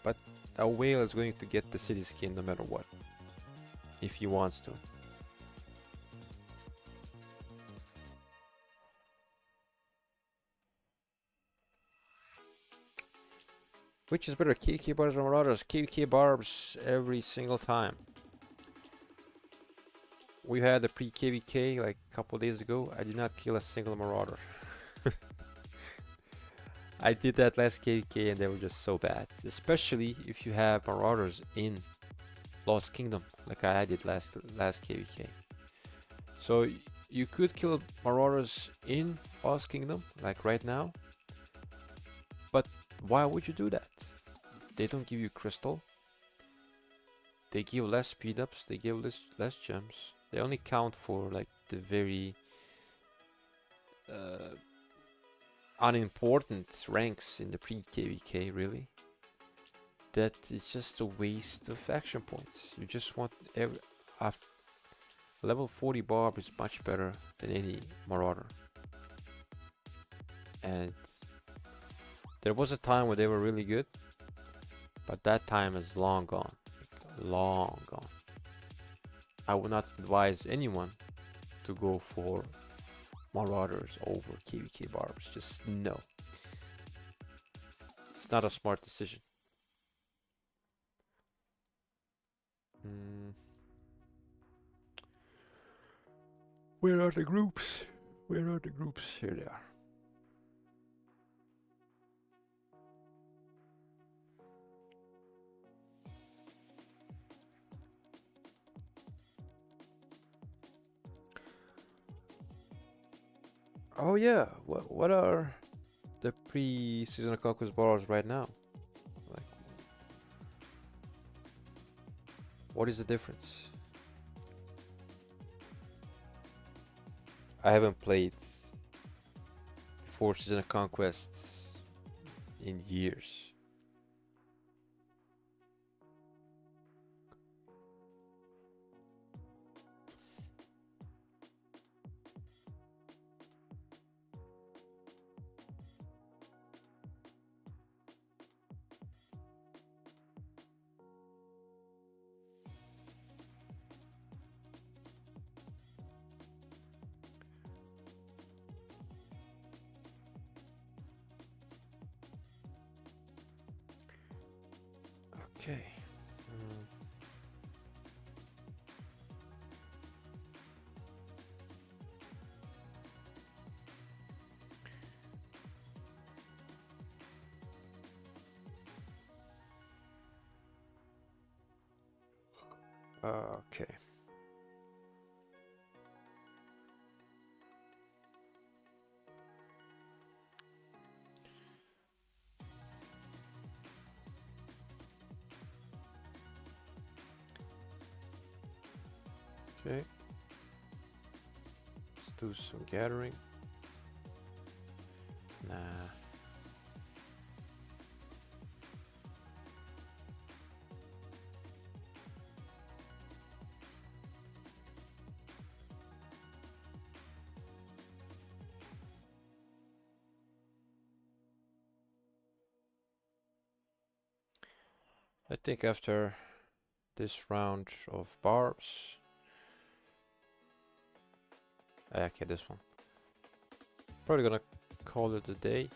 but a whale is going to get the city skin no matter what if he wants to. Which is better, KVK barbs or marauders? KVK barbs every single time. We had a pre-KVK like a couple days ago. I did not kill a single marauder. I did that last KVK and they were just so bad. Especially if you have Marauders in Lost Kingdom, like I did last KVK. So you could kill Marauders in Lost Kingdom, like right now. But why would you do that? They don't give you crystal. They give less speed ups. They give less gems. They only count for like the very unimportant ranks in the pre-KVK, really. That is just a waste of action points. You just want level 40 Barb is much better than any Marauder. And there was a time where they were really good, but that time is long gone. Long gone. I would not advise anyone to go for Marauders over KVK Barbs. Just no. It's not a smart decision. Where are the groups? Where are the groups? Here they are. Oh yeah, what are the pre-seasonal Conquest bars right now? Like, what is the difference? I haven't played 4 seasonal conquests in years. Okay. Okay. Okay. Let's do some gathering. Nah. I think after this round of barbs, okay, this one, probably gonna call it a day.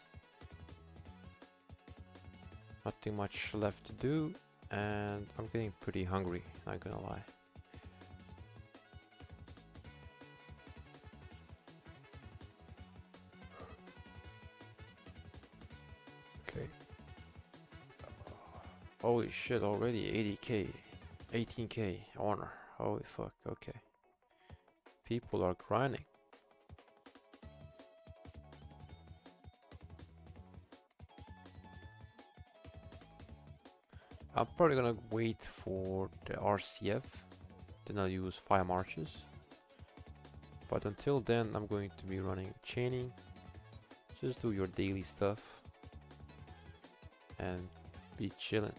Nothing much left to do, and I'm getting pretty hungry, not gonna lie. Okay. Holy shit, already 80k, 18k honor. Holy fuck, okay. People are grinding. I'm probably gonna wait for the RCF, then I'll use Fire Marches. But until then, I'm going to be running chaining. Just do your daily stuff and be chilling.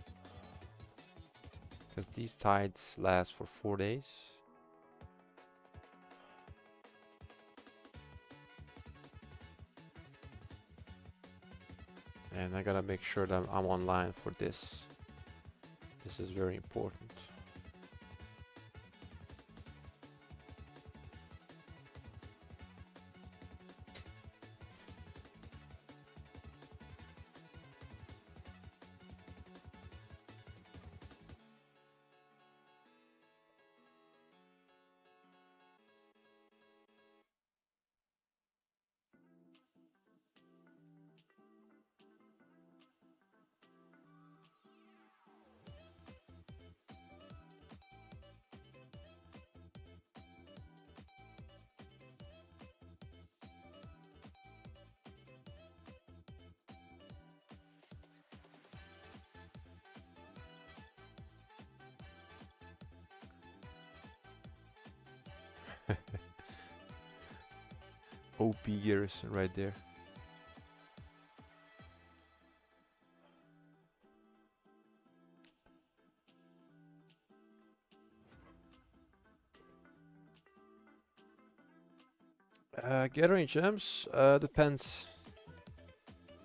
Because these tides last for 4 days. And I gotta make sure that I'm online for this. This is very important. OP garrison right there. Gathering gems depends.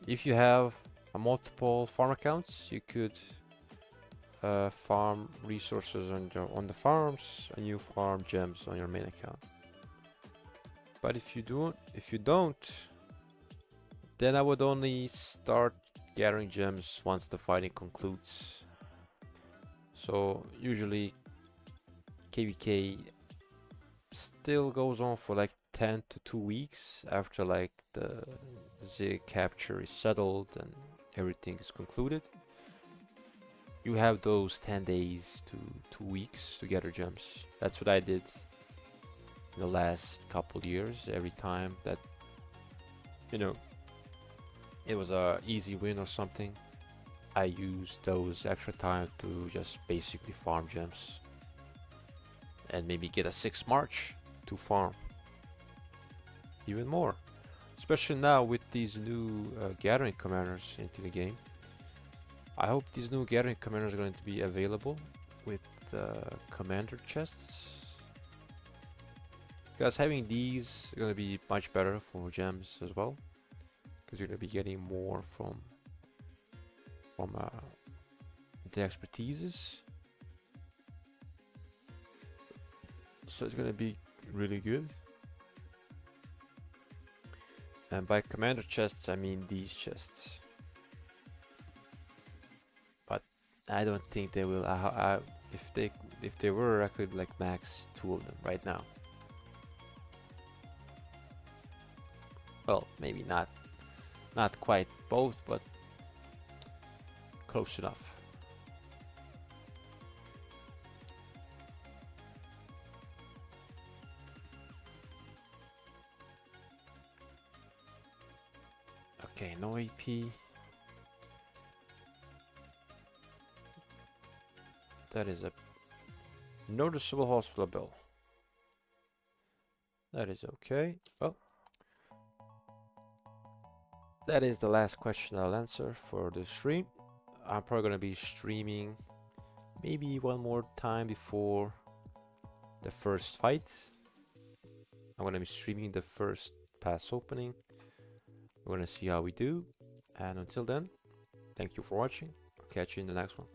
If you have multiple farm accounts, you could farm resources on the farms, and you farm gems on your main account. But if you don't, then I would only start gathering gems once the fighting concludes. So usually KVK still goes on for like 10 to 2 weeks after like the Zig capture is settled and everything is concluded. You have those 10 days to 2 weeks to gather gems. That's what I did in the last couple years. Every time that, you know, it was a easy win or something, I used those extra time to just basically farm gems and maybe get a 6 March to farm even more, especially now with these new gathering commanders into the game. I hope these new gathering commanders are going to be available with commander chests, because having these are going to be much better for gems as well, because you're going to be getting more from the expertises. So it's going to be really good. And by commander chests, I mean these chests. But I don't think they will. If they were, I could like max 2 of them right now. Well, maybe not quite both, but close enough. Okay, no AP. That is a noticeable hospital bill. That is okay. Well, that is the last question I'll answer for the stream. I'm probably gonna be streaming maybe one more time before the first fight. I'm gonna be streaming the first pass opening. We're gonna see how we do. And until then, thank you for watching. I'll catch you in the next one.